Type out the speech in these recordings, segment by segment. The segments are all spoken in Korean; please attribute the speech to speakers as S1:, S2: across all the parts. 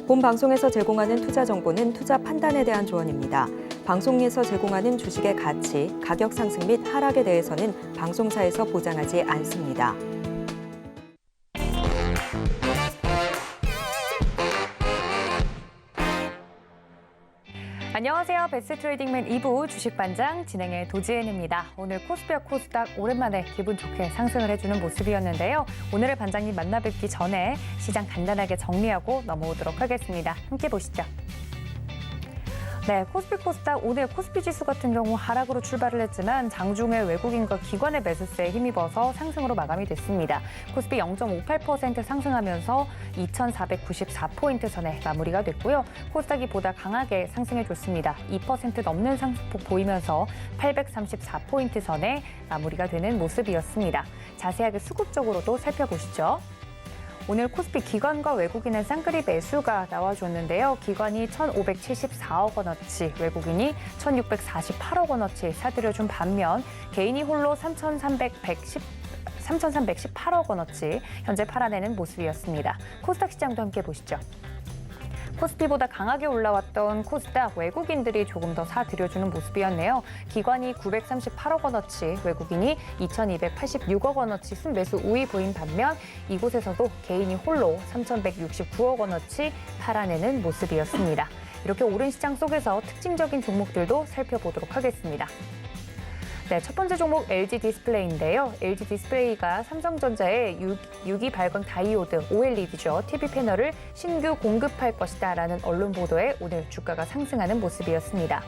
S1: 본 방송에서 제공하는 투자 정보는 투자 판단에 대한 조언입니다. 방송에서 제공하는 주식의 가치, 가격 상승 및 하락에 대해서는 방송사에서 보장하지 않습니다.
S2: 안녕하세요. 베스트 트레이딩맨 2부 주식반장 진행의 도지은입니다. 오늘 코스피와 코스닥 오랜만에 기분 좋게 상승을 해주는 모습이었는데요. 오늘의 반장님 만나 뵙기 전에 시장 간단하게 정리하고 넘어오도록 하겠습니다. 함께 보시죠. 네, 코스피 코스닥 오늘 코스피 지수 같은 경우 하락으로 출발을 했지만 장중에 외국인과 기관의 매수세에 힘입어서 상승으로 마감이 됐습니다. 코스피 0.58% 상승하면서 2,494포인트 선에 마무리가 됐고요. 코스닥이 보다 강하게 상승해줬습니다. 2% 넘는 상승폭 보이면서 834포인트 선에 마무리가 되는 모습이었습니다. 자세하게 수급적으로도 살펴보시죠. 오늘 코스피 기관과 외국인의 쌍끌이 매수가 나와줬는데요. 기관이 1,574억 원어치, 외국인이 1,648억 원어치 사들여준 반면 개인이 홀로 3,318억 원어치 현재 팔아내는 모습이었습니다. 코스닥 시장도 함께 보시죠. 코스피보다 강하게 올라왔던 코스닥 외국인들이 조금 더 사들여주는 모습이었네요. 기관이 938억 원어치, 외국인이 2,286억 원어치 순매수 우위 보인 반면 이곳에서도 개인이 홀로 3,169억 원어치 팔아내는 모습이었습니다. 이렇게 오른 시장 속에서 특징적인 종목들도 살펴보도록 하겠습니다. 네, 첫 번째 종목 LG 디스플레이인데요. LG 디스플레이가 삼성전자의 6기 발광 다이오드 OLED죠. TV 패널을 신규 공급할 것이다라는 언론 보도에 오늘 주가가 상승하는 모습이었습니다.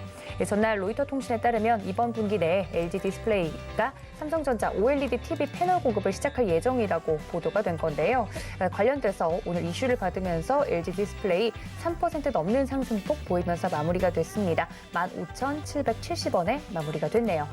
S2: 전날 로이터 통신에 따르면 이번 분기 내에 LG 디스플레이가 삼성전자 OLED TV 패널 공급을 시작할 예정이라고 보도가 된 건데요. 관련돼서 오늘 이슈를 받으면서 LG 디스플레이 3% 넘는 상승폭 보이면서 마무리가 됐습니다. 15,770원에 마무리가 됐네요.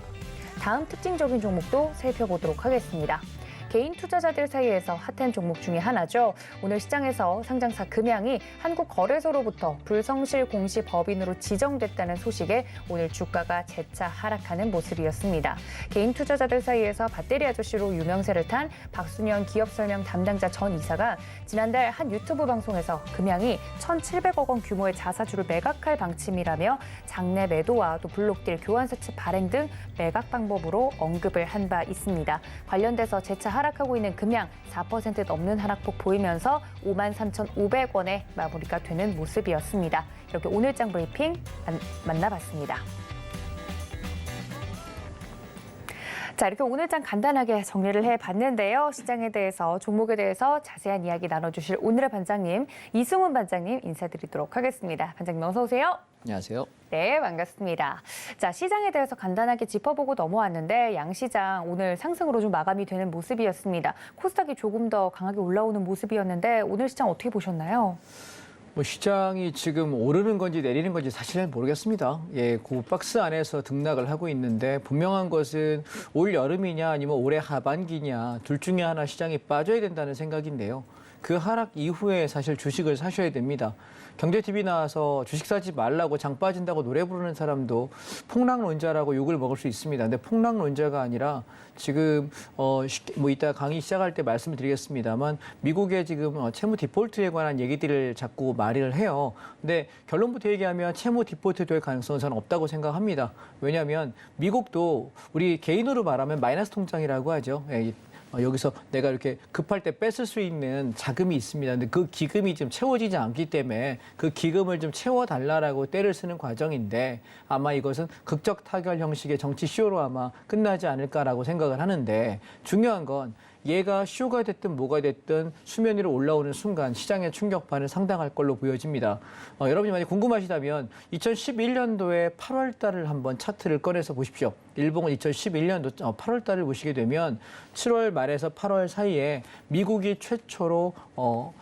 S2: 다음 특징적인 종목도 살펴보도록 하겠습니다. 개인 투자자들 사이에서 핫한 종목 중에 하나죠. 오늘 시장에서 상장사 금양이 한국거래소로부터 불성실 공시 법인으로 지정됐다는 소식에 오늘 주가가 재차 하락하는 모습이었습니다. 개인 투자자들 사이에서 배터리 아저씨로 유명세를 탄 박순현 기업설명 담당자 전 이사가 지난달 한 유튜브 방송에서 금양이 1,700억 원 규모의 자사주를 매각할 방침이라며 장내 매도와 또 블록딜 교환사채 발행 등 매각 방법으로 언급을 한 바 있습니다. 관련돼서 재차 하락하고 있는 금양 4% 넘는 하락폭 보이면서 53,500원에 마무리가 되는 모습이었습니다. 이렇게 오늘장 브리핑 만나봤습니다. 자, 이렇게 오늘장 간단하게 정리를 해봤는데요. 시장에 대해서, 종목에 대해서 자세한 이야기 나눠주실 오늘의 반장님, 이승훈 반장님 인사드리도록 하겠습니다. 반장님 어서 오세요.
S3: 안녕하세요.
S2: 네, 반갑습니다. 자, 시장에 대해서 간단하게 짚어보고 넘어왔는데 양시장 오늘 상승으로 좀 마감이 되는 모습이었습니다. 코스닥이 조금 더 강하게 올라오는 모습이었는데 오늘 시장 어떻게 보셨나요?
S3: 시장이 지금 오르는 건지 내리는 건지 사실 잘 모르겠습니다. 예, 그 박스 안에서 등락을 하고 있는데 분명한 것은 올 여름이냐 아니면 올해 하반기냐 둘 중에 하나 시장이 빠져야 된다는 생각인데요. 그 하락 이후에 사실 주식을 사셔야 됩니다. 경제TV 나와서 주식 사지 말라고 장 빠진다고 노래 부르는 사람도 폭락론자라고 욕을 먹을 수 있습니다. 근데 폭락론자가 아니라 지금 이따 강의 시작할 때 말씀을 드리겠습니다만 미국의 지금 채무 디폴트에 관한 얘기들을 자꾸 말을 해요. 근데 결론부터 얘기하면 채무 디폴트 될 가능성은 저는 없다고 생각합니다. 왜냐하면 미국도 우리 개인으로 말하면 마이너스 통장이라고 하죠. 여기서 내가 이렇게 급할 때 뺏을 수 있는 자금이 있습니다. 근데 그 기금이 지금 채워지지 않기 때문에 그 기금을 좀 채워달라고 떼를 쓰는 과정인데 아마 이것은 극적 타결 형식의 정치 쇼로 아마 끝나지 않을까라고 생각을 하는데 중요한 건 얘가 쇼가 됐든 뭐가 됐든 수면 위로 올라오는 순간 시장의 충격파는 상당할 걸로 보여집니다. 여러분이 만약 궁금하시다면 2011년도에 8월 달을 한번 차트를 꺼내서 보십시오. 일봉은 2011년도 8월 달을 보시게 되면 7월 말에서 8월 사이에 미국이 최초로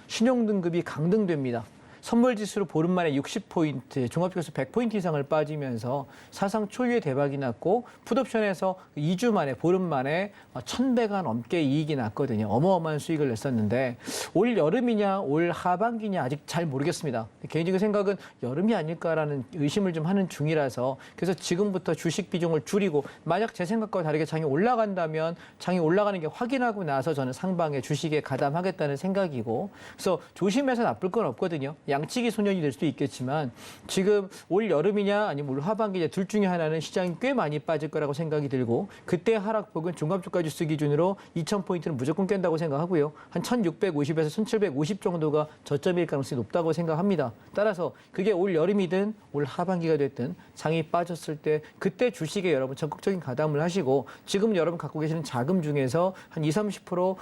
S3: 신용등급이 강등됩니다. 선물지수로 보름 만에 60포인트, 종합지수 100포인트 이상을 빠지면서 사상 초유의 대박이 났고 풋옵션에서 2주 만에, 보름 만에 1,100원 넘게 이익이 났거든요. 어마어마한 수익을 냈었는데 올 여름이냐 올 하반기냐 아직 잘 모르겠습니다. 개인적인 생각은 여름이 아닐까라는 의심을 좀 하는 중이라서 그래서 지금부터 주식 비중을 줄이고 만약 제 생각과 다르게 장이 올라간다면 장이 올라가는 게 확인하고 나서 저는 상방에 주식에 가담하겠다는 생각이고 그래서 조심해서 나쁠 건 없거든요. 양치기 소년이 될 수도 있겠지만 지금 올 여름이냐 아니면 올 하반기냐 둘 중에 하나는 시장이 꽤 많이 빠질 거라고 생각이 들고 그때 하락폭은 종합주가지수 기준으로 2,000포인트는 무조건 깬다고 생각하고요. 한 1,650에서 1,750 정도가 저점일 가능성이 높다고 생각합니다. 따라서 그게 올 여름이든 올 하반기가 됐든 장이 빠졌을 때 그때 주식에 여러분 적극적인 가담을 하시고 지금 여러분 갖고 계시는 자금 중에서 한 20, 30%,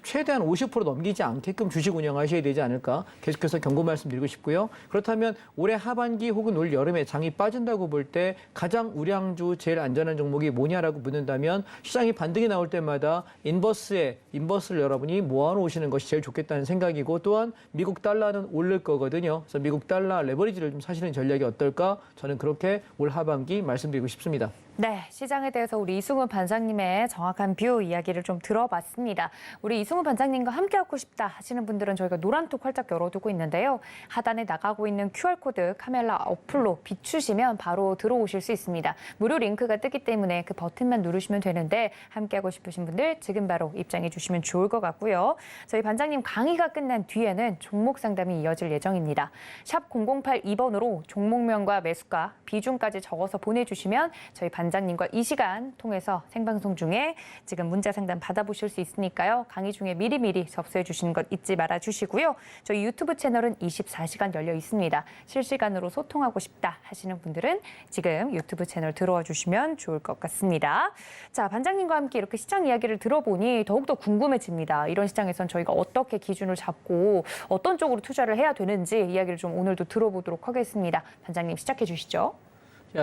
S3: 최대한 50% 넘기지 않게끔 주식 운영하셔야 되지 않을까 계속해서 경고 말씀드리고 싶고요. 그렇다면 올해 하반기 혹은 올 여름에 장이 빠진다고 볼 때 가장 우량주 제일 안전한 종목이 뭐냐라고 묻는다면 시장이 반등이 나올 때마다 인버스를 여러분이 모아놓으시는 것이 제일 좋겠다는 생각이고 또한 미국 달러는 오를 거거든요. 그래서 미국 달러 레버리지를 좀 사시는 전략이 어떨까? 저는 그렇게 올 하반기 말씀드리고 싶습니다.
S2: 네, 시장에 대해서 우리 이승훈 반장님의 정확한 뷰 이야기를 좀 들어봤습니다. 우리 이승훈 반장님과 함께하고 싶다 하시는 분들은 저희가 노란톡 활짝 열어두고 있는데요. 하단에 나가고 있는 QR코드 카멜라 어플로 비추시면 바로 들어오실 수 있습니다. 무료 링크가 뜨기 때문에 그 버튼만 누르시면 되는데 함께하고 싶으신 분들 지금 바로 입장해 주시면 좋을 것 같고요. 저희 반장님 강의가 끝난 뒤에는 종목 상담이 이어질 예정입니다. 샵 0082번으로 종목명과 매수가, 비중까지 적어서 보내주시면 저희 반장님과 이 시간 통해서 생방송 중에 지금 문자 상담 받아보실 수 있으니까요. 강의 중에 미리미리 접수해 주시는 것 잊지 말아 주시고요. 저희 유튜브 채널은 24시간 열려 있습니다. 실시간으로 소통하고 싶다 하시는 분들은 지금 유튜브 채널 들어와 주시면 좋을 것 같습니다. 자, 반장님과 함께 이렇게 시장 이야기를 들어보니 더욱더 궁금해집니다. 이런 시장에선 저희가 어떻게 기준을 잡고 어떤 쪽으로 투자를 해야 되는지 이야기를 좀 오늘도 들어보도록 하겠습니다. 반장님 시작해 주시죠.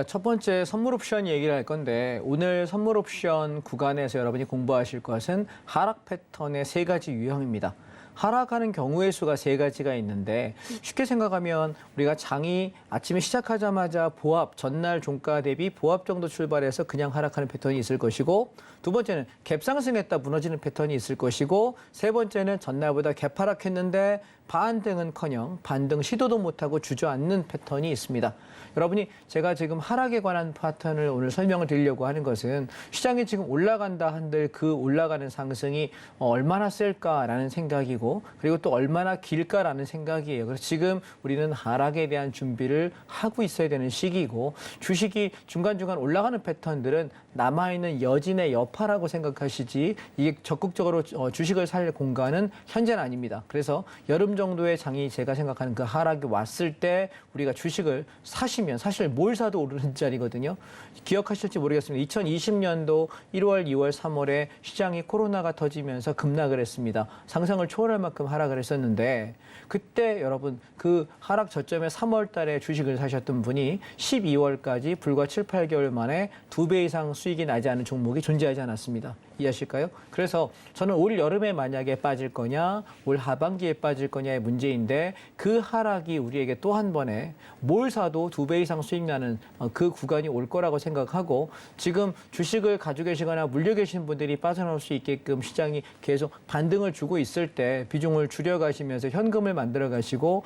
S3: 첫 번째 선물 옵션 얘기를 할 건데 오늘 선물 옵션 구간에서 여러분이 공부하실 것은 하락 패턴의 3가지 유형입니다. 하락하는 경우의 수가 3가지가 있는데 쉽게 생각하면 우리가 장이 아침에 시작하자마자 보합, 전날 종가 대비 보합 정도 출발해서 그냥 하락하는 패턴이 있을 것이고 두 번째는 갭 상승했다 무너지는 패턴이 있을 것이고 세 번째는 전날보다 갭 하락했는데 반등은커녕 반등 시도도 못하고 주저앉는 패턴이 있습니다. 여러분이 제가 지금 하락에 관한 패턴을 오늘 설명을 드리려고 하는 것은 시장이 지금 올라간다 한들 그 올라가는 상승이 얼마나 셀까라는 생각이고 그리고 또 얼마나 길까라는 생각이에요. 그래서 지금 우리는 하락에 대한 준비를 하고 있어야 되는 시기이고 주식이 중간중간 올라가는 패턴들은 남아있는 여진의 여파라고 생각하시지 이게 적극적으로 주식을 살 공간은 현재는 아닙니다. 그래서 여름 정도의 장이 제가 생각하는 그 하락이 왔을 때 우리가 주식을 사시면 사실 뭘 사도 오르는 자리거든요. 기억하실지 모르겠습니다. 2020년도 1월, 2월, 3월에 시장이 코로나가 터지면서 급락을 했습니다. 상상을 초월할 만큼 하락을 했었는데 그때 여러분 그 하락 저점에 3월 달에 주식을 사셨던 분이 12월까지 불과 7, 8개월 만에 2배 이상 수익이 나지 않은 종목이 존재하지 않았습니다. 이해하실까요? 그래서 저는 올 여름에 만약에 빠질 거냐, 올 하반기에 빠질 거냐의 문제인데 그 하락이 우리에게 또 한 번에 뭘 사도 2배 이상 수익 나는 그 구간이 올 거라고 생각하고 지금 주식을 가지고 계시거나 물려 계신 분들이 빠져나올 수 있게끔 시장이 계속 반등을 주고 있을 때 비중을 줄여가시면서 현금을 만들어 가시고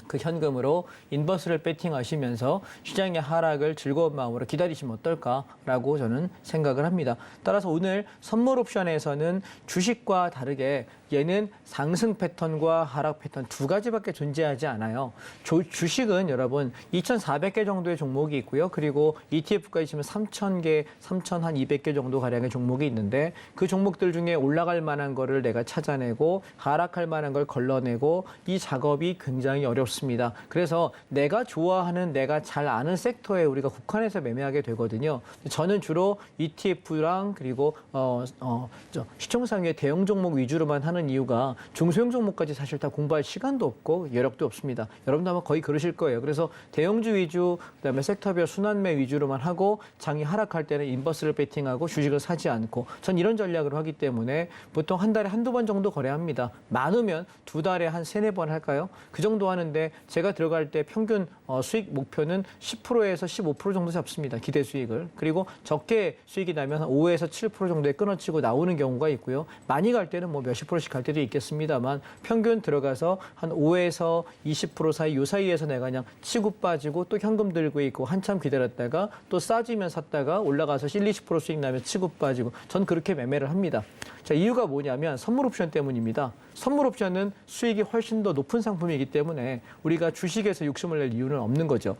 S3: 그 현금으로 인버스를 배팅하시면서 시장의 하락을 즐거운 마음으로 기다리시면 어떨까라고 저는 생각을 합니다. 따라서 오늘 선물 옵션에서는 주식과 다르게 얘는 상승 패턴과 하락 패턴 2가지밖에 존재하지 않아요. 주식은 여러분 2,400개 정도의 종목이 있고요. 그리고 ETF까지 치면 3,000개, 3,200개 정도 가량의 종목이 있는데 그 종목들 중에 올라갈 만한 거를 내가 찾아내고 하락할 만한 걸 걸러내고 이 작업이 굉장히 어렵습니다. 그래서 내가 좋아하는 내가 잘 아는 섹터에 우리가 국한해서 매매하게 되거든요. 저는 주로 ETF랑 그리고 시총상의 대형 종목 위주로만 하는 이유가 중소형 종목까지 사실 다 공부할 시간도 없고 여력도 없습니다. 여러분도 아마 거의 그러실 거예요. 그래서 대형주 위주, 그다음에 섹터별 순환매 위주로만 하고 장이 하락할 때는 인버스를 배팅하고 주식을 사지 않고 전 이런 전략으로 하기 때문에 보통 한 달에 한두 번 정도 거래합니다. 많으면 2달에 한 3-4번 할까요? 그 정도 하는데 제가 들어갈 때 평균 수익 목표는 10%에서 15% 정도 잡습니다. 기대 수익을. 그리고 적게 수익이 나면 한 5에서 7% 정도에 끊어치고 나오는 경우가 있고요. 많이 갈 때는 뭐 몇십 %씩 번씩 갈 때도 있겠습니다만 평균 들어가서 한 5에서 20% 사이 요 사이에서 내가 그냥 치고 빠지고 또 현금 들고 있고 한참 기다렸다가 또 싸지면 샀다가 올라가서 1, 20% 수익 나면 치고 빠지고 전 그렇게 매매를 합니다. 자, 이유가 뭐냐면 선물 옵션 때문입니다. 선물 옵션은 수익이 훨씬 더 높은 상품이기 때문에 우리가 주식에서 욕심을 낼 이유는 없는 거죠.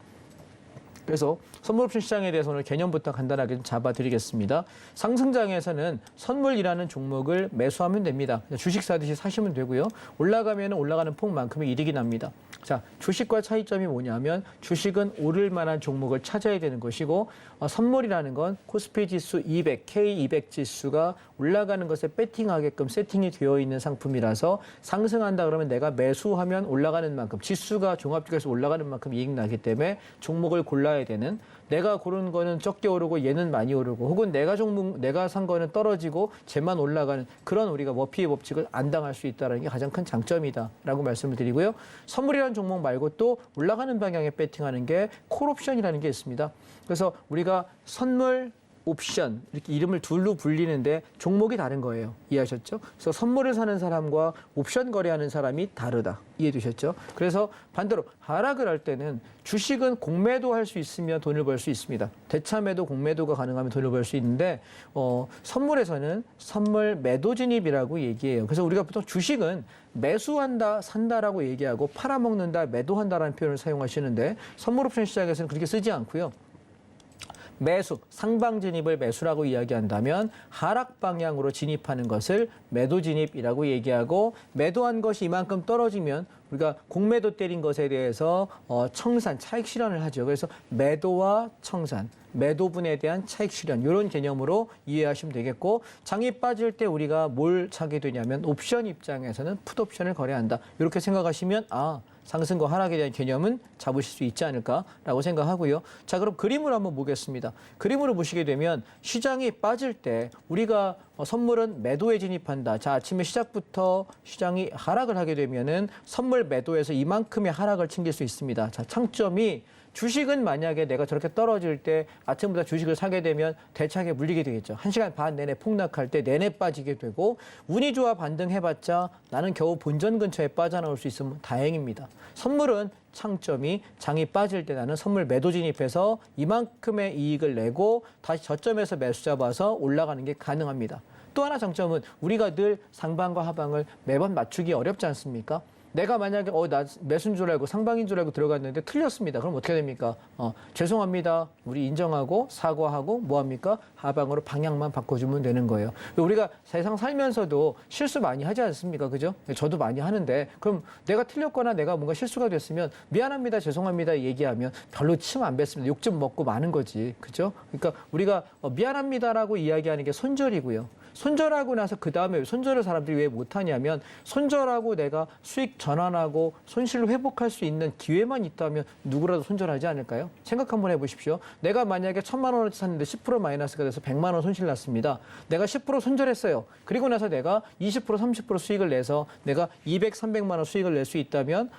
S3: 그래서 선물 옵션 시장에 대해서 오늘 개념부터 간단하게 좀 잡아드리겠습니다. 상승장에서는 선물이라는 종목을 매수하면 됩니다. 주식 사듯이 사시면 되고요. 올라가면 올라가는 폭만큼의 이득이 납니다. 자, 주식과 차이점이 뭐냐면 주식은 오를 만한 종목을 찾아야 되는 것이고 선물이라는 건 코스피 지수 200, K200 지수가 올라가는 것에 배팅하게끔 세팅이 되어 있는 상품이라서 상승한다 그러면 내가 매수하면 올라가는 만큼 지수가 종합주가에서 올라가는 만큼 이익 나기 때문에 종목을 골라야 되는 내가 고른 거는 적게 오르고 얘는 많이 오르고 혹은 내가 산 거는 떨어지고 쟤만 올라가는 그런 우리가 머피의 법칙을 안 당할 수 있다는 게 가장 큰 장점이다라고 말씀을 드리고요. 선물이라는 종목 말고 또 올라가는 방향에 배팅하는 게 콜옵션이라는 게 있습니다. 그래서 우리가 선물 옵션 이렇게 이름을 둘로 불리는데 종목이 다른 거예요. 이해하셨죠? 그래서 선물을 사는 사람과 옵션 거래하는 사람이 다르다. 이해되셨죠? 그래서 반대로 하락을 할 때는 주식은 공매도 할 수 있으면 돈을 벌 수 있습니다. 대차매도 공매도가 가능하면 돈을 벌 수 있는데 선물에서는 선물 매도 진입이라고 얘기해요. 그래서 우리가 보통 주식은 매수한다, 산다라고 얘기하고 팔아먹는다, 매도한다라는 표현을 사용하시는데 선물 옵션 시장에서는 그렇게 쓰지 않고요. 매수, 상방 진입을 매수라고 이야기한다면 하락 방향으로 진입하는 것을 매도 진입이라고 얘기하고 매도한 것이 이만큼 떨어지면 우리가 공매도 때린 것에 대해서 청산, 차익 실현을 하죠. 그래서 매도와 청산, 매도분에 대한 차익 실현 이런 개념으로 이해하시면 되겠고 장이 빠질 때 우리가 뭘 차게 되냐면 옵션 입장에서는 풋옵션을 거래한다. 이렇게 생각하시면 상승과 하락에 대한 개념은 잡으실 수 있지 않을까라고 생각하고요. 자, 그럼 그림을 한번 보겠습니다. 그림으로 보시게 되면 시장이 빠질 때 우리가 선물은 매도에 진입한다. 자, 아침에 시작부터 시장이 하락을 하게 되면은 선물 매도에서 이만큼의 하락을 챙길 수 있습니다. 자, 창점이 주식은 만약에 내가 저렇게 떨어질 때 아침부터 주식을 사게 되면 대차게 물리게 되겠죠. 1시간 반 내내 폭락할 때 내내 빠지게 되고 운이 좋아 반등해봤자 나는 겨우 본전 근처에 빠져나올 수 있으면 다행입니다. 선물은 창점이 장이 빠질 때 나는 선물 매도 진입해서 이만큼의 이익을 내고 다시 저점에서 매수 잡아서 올라가는 게 가능합니다. 또 하나 장점은 우리가 늘 상방과 하방을 매번 맞추기 어렵지 않습니까? 내가 만약에 나 매수인 줄 알고 상방인 줄 알고 들어갔는데 틀렸습니다. 그럼 어떻게 됩니까? 죄송합니다. 우리 인정하고 사과하고 뭐합니까? 하방으로 방향만 바꿔주면 되는 거예요. 우리가 세상 살면서도 실수 많이 하지 않습니까? 그죠? 저도 많이 하는데 그럼 내가 틀렸거나 내가 뭔가 실수가 됐으면 미안합니다. 죄송합니다. 얘기하면 별로 침 안 뱉습니다. 욕 좀 먹고 마는 거지. 그죠? 그러니까 우리가 미안합니다라고 이야기하는 게 손절이고요. 손절하고 나서 그 다음에 손절을 사람들이 왜 못하냐면 손절하고 내가 수익 전환하고 손실을 회복할 수 있는 기회만 있다면 누구라도 손절하지 않을까요? 생각 한번 해보십시오. 내가 만약에 1,000만 원어치 샀는데 10% 마이너스가 돼서 100만 원 손실 났습니다. 내가 10% 손절했어요. 그리고 나서 내가 20% 30% 수익을 내서 내가 200, 300만 원 수익을 낼 수 있다면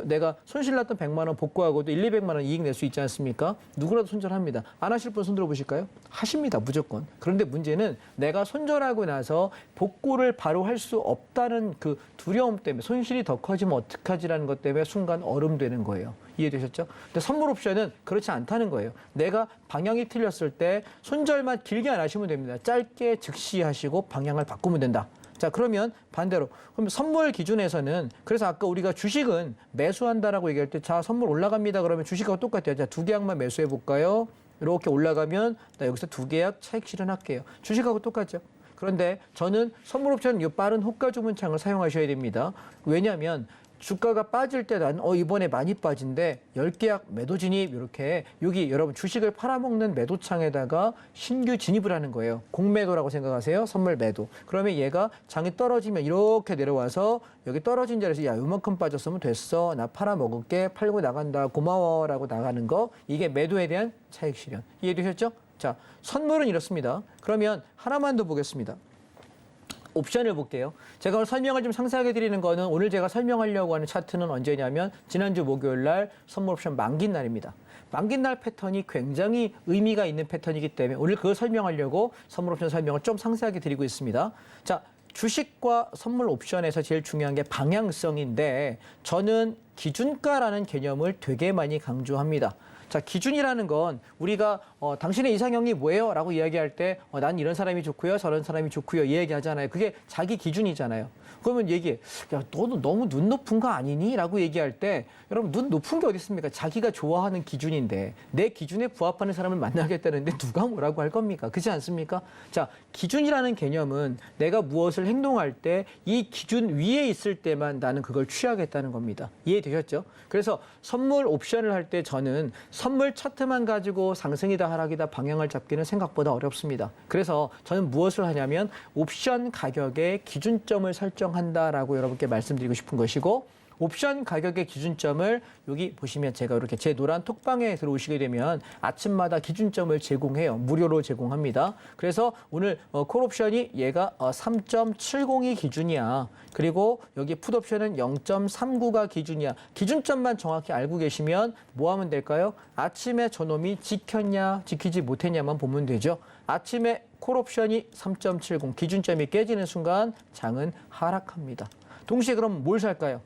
S3: 내가 손실 났던 100만 원 복구하고도 1, 200만 원 이익 낼 수 있지 않습니까? 누구라도 손절합니다. 안 하실 분 손 들어보실까요? 하십니다. 무조건. 그런데 문제는 내가 손절하고 나서 복구를 바로 할 수 없다는 그 두려움 때문에 손실이 더 커지면 어떡하지라는 것 때문에 순간 얼음되는 거예요. 이해되셨죠? 근데 선물 옵션은 그렇지 않다는 거예요. 내가 방향이 틀렸을 때 손절만 길게 안 하시면 됩니다. 짧게 즉시 하시고 방향을 바꾸면 된다. 자, 그러면 반대로 그럼 선물 기준에서는 그래서 아까 우리가 주식은 매수한다라고 얘기할 때 자, 선물 올라갑니다. 그러면 주식하고 똑같아요. 자, 2계약만 매수해 볼까요? 이렇게 올라가면 나 여기서 2계약 차익 실현할게요. 주식하고 똑같죠. 그런데 저는 선물 옵션 이 빠른 호가 주문창을 사용하셔야 됩니다. 왜냐하면 주가가 빠질 때 난 이번에 많이 빠진데 10계약 매도 진입 이렇게 여기 여러분 주식을 팔아먹는 매도창에다가 신규 진입을 하는 거예요. 공매도라고 생각하세요. 선물 매도. 그러면 얘가 장이 떨어지면 이렇게 내려와서 여기 떨어진 자리에서 야 이만큼 빠졌으면 됐어. 나 팔아먹을게. 팔고 나간다. 고마워라고 나가는 거. 이게 매도에 대한 차익 실현. 이해되셨죠? 자, 선물은 이렇습니다. 그러면 하나만 더 보겠습니다. 옵션을 볼게요. 제가 오늘 설명을 좀 상세하게 드리는 거는 오늘 제가 설명하려고 하는 차트는 언제냐면 지난주 목요일 날 선물 옵션 만긴 날입니다. 만긴 날 패턴이 굉장히 의미가 있는 패턴이기 때문에 오늘 그걸 설명하려고 선물 옵션 설명을 좀 상세하게 드리고 있습니다. 자, 주식과 선물 옵션에서 제일 중요한 게 방향성인데 저는 기준가라는 개념을 되게 많이 강조합니다. 자, 기준이라는 건 우리가 당신의 이상형이 뭐예요? 라고 이야기할 때 난 이런 사람이 좋고요. 저런 사람이 좋고요. 이 얘기하잖아요. 그게 자기 기준이잖아요. 그러면 얘기해. 야, 너는 너무 눈 높은 거 아니니? 라고 얘기할 때 여러분 눈 높은 게 어디 있습니까? 자기가 좋아하는 기준인데 내 기준에 부합하는 사람을 만나겠다는데 누가 뭐라고 할 겁니까? 그렇지 않습니까? 자, 기준이라는 개념은 내가 무엇을 행동할 때 이 기준 위에 있을 때만 나는 그걸 취하겠다는 겁니다. 이해되셨죠? 그래서 선물 옵션을 할 때 저는 선물 차트만 가지고 상승이다 하락이다 방향을 잡기는 생각보다 어렵습니다. 그래서 저는 무엇을 하냐면 옵션 가격의 기준점을 설정한다라고 여러분께 말씀드리고 싶은 것이고 옵션 가격의 기준점을 여기 보시면 제가 이렇게 제 노란 톡방에 들어오시게 되면 아침마다 기준점을 제공해요. 무료로 제공합니다. 그래서 오늘 콜옵션이 얘가 3.70이 기준이야. 그리고 여기 풋옵션은 0.39가 기준이야. 기준점만 정확히 알고 계시면 뭐 하면 될까요? 아침에 저놈이 지켰냐 지키지 못했냐만 보면 되죠. 아침에 콜옵션이 3.70 기준점이 깨지는 순간 장은 하락합니다. 동시에 그럼 뭘 살까요?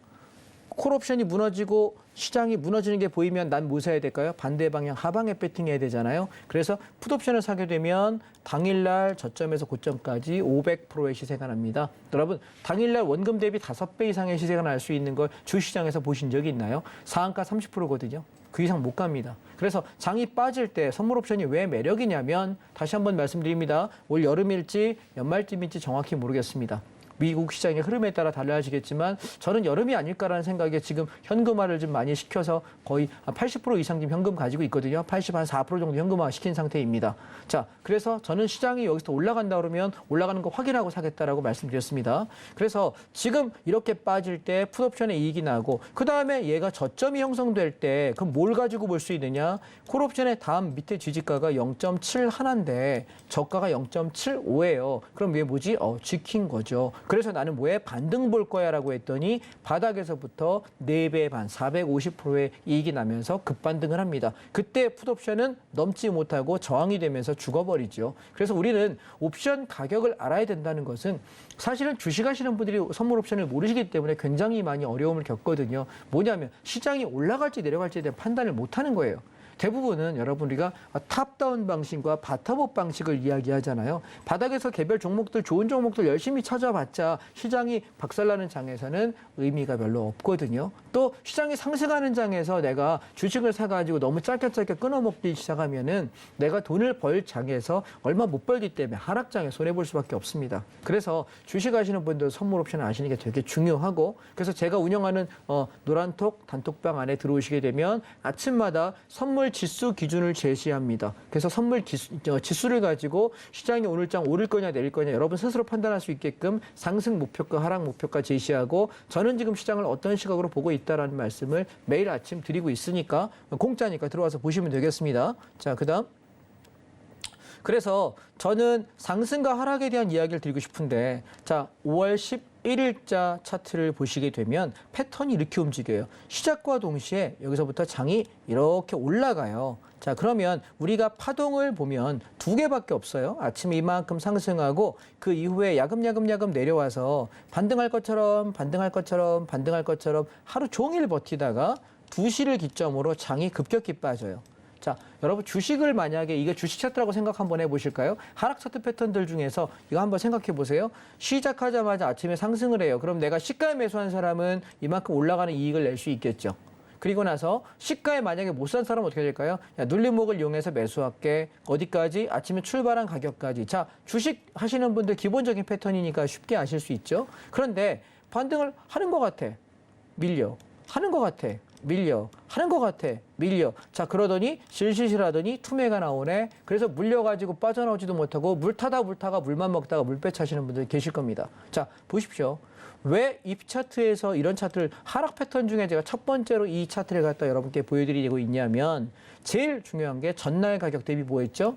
S3: 콜옵션이 무너지고 시장이 무너지는 게 보이면 난 뭐 사야 될까요? 반대 방향 하방에 배팅해야 되잖아요. 그래서 풋옵션을 사게 되면 당일날 저점에서 고점까지 500%의 시세가 납니다. 여러분 당일날 원금 대비 5배 이상의 시세가 날 수 있는 걸 주시장에서 보신 적이 있나요? 상한가 30%거든요. 그 이상 못 갑니다. 그래서 장이 빠질 때 선물 옵션이 왜 매력이냐면 다시 한번 말씀드립니다. 올 여름일지 연말쯤일지 정확히 모르겠습니다. 미국 시장의 흐름에 따라 달라지겠지만 저는 여름이 아닐까라는 생각에 지금 현금화를 좀 많이 시켜서 거의 80% 이상 지금 현금 가지고 있거든요. 84% 정도 현금화 시킨 상태입니다. 자, 그래서 저는 시장이 여기서 올라간다 그러면 올라가는 거 확인하고 사겠다라고 말씀드렸습니다. 그래서 지금 이렇게 빠질 때 풋옵션에 이익이 나고 그 다음에 얘가 저점이 형성될 때 그럼 뭘 가지고 볼 수 있느냐? 콜옵션의 다음 밑에 지지가가 0.7 하나인데 저가가 0.75예요. 그럼 얘 뭐지? 지킨 거죠. 그래서 나는 뭐에 반등 볼 거야 라고 했더니 바닥에서부터 4배 반 450%의 이익이 나면서 급반등을 합니다. 그때 풋옵션은 넘지 못하고 저항이 되면서 죽어버리죠. 그래서 우리는 옵션 가격을 알아야 된다는 것은 사실은 주식하시는 분들이 선물 옵션을 모르시기 때문에 굉장히 많이 어려움을 겪거든요. 뭐냐면 시장이 올라갈지 내려갈지에 대한 판단을 못하는 거예요. 대부분은 여러분 우리가 탑다운 방식과 바텀업 방식을 이야기하잖아요. 바닥에서 개별 종목들 좋은 종목들 열심히 찾아봤자 시장이 박살나는 장에서는 의미가 별로 없거든요. 또 시장이 상승하는 장에서 내가 주식을 사가지고 너무 짧게 끊어먹기 시작하면은 내가 돈을 벌 장에서 얼마 못 벌기 때문에 하락장에 손해볼 수밖에 없습니다. 그래서 주식하시는 분들 선물 옵션을 아시는 게 되게 중요하고 그래서 제가 운영하는 노란톡 단톡방 안에 들어오시게 되면 아침마다 선물 지수 기준을 제시합니다. 그래서 선물 지수를 가지고 시장이 오늘장 오를 거냐 내릴 거냐 여러분 스스로 판단할 수 있게끔 상승 목표가 하락 목표가 제시하고 저는 지금 시장을 어떤 시각으로 보고 있다라는 말씀을 매일 아침 드리고 있으니까 공짜니까 들어와서 보시면 되겠습니다. 자, 그다음 그래서 저는 상승과 하락에 대한 이야기를 드리고 싶은데 자 5월 11일자 차트를 보시게 되면 패턴이 이렇게 움직여요. 시작과 동시에 여기서부터 장이 이렇게 올라가요. 자 그러면 우리가 파동을 보면 두 개밖에 없어요. 아침에 이만큼 상승하고 그 이후에 야금야금 내려와서 반등할 것처럼 하루 종일 버티다가 2시를 기점으로 장이 급격히 빠져요. 자, 여러분 주식을 만약에 이게 주식 차트라고 생각 한번 해보실까요? 하락 차트 패턴들 중에서 이거 한번 생각해 보세요. 시작하자마자 아침에 상승을 해요. 그럼 내가 시가에 매수한 사람은 이만큼 올라가는 이익을 낼 수 있겠죠. 그리고 나서 시가에 만약에 못 산 사람은 어떻게 될까요? 야, 눌림목을 이용해서 매수할게. 어디까지? 아침에 출발한 가격까지. 자, 주식 하시는 분들 기본적인 패턴이니까 쉽게 아실 수 있죠. 그런데 반등을 하는 것 같아. 밀려. 하는 것 같아. 밀려. 하는 것 같아. 밀려. 자, 그러더니 실실하더니 투매가 나오네. 그래서 물려가지고 빠져나오지도 못하고 물 타다가 물만 먹다가 물배 차시는 분들 계실 겁니다. 자, 보십시오. 왜 이 차트에서 이런 차트를 하락 패턴 중에 제가 첫 번째로 이 차트를 갖다 여러분께 보여드리고 있냐면 제일 중요한 게 전날 가격 대비 뭐였죠?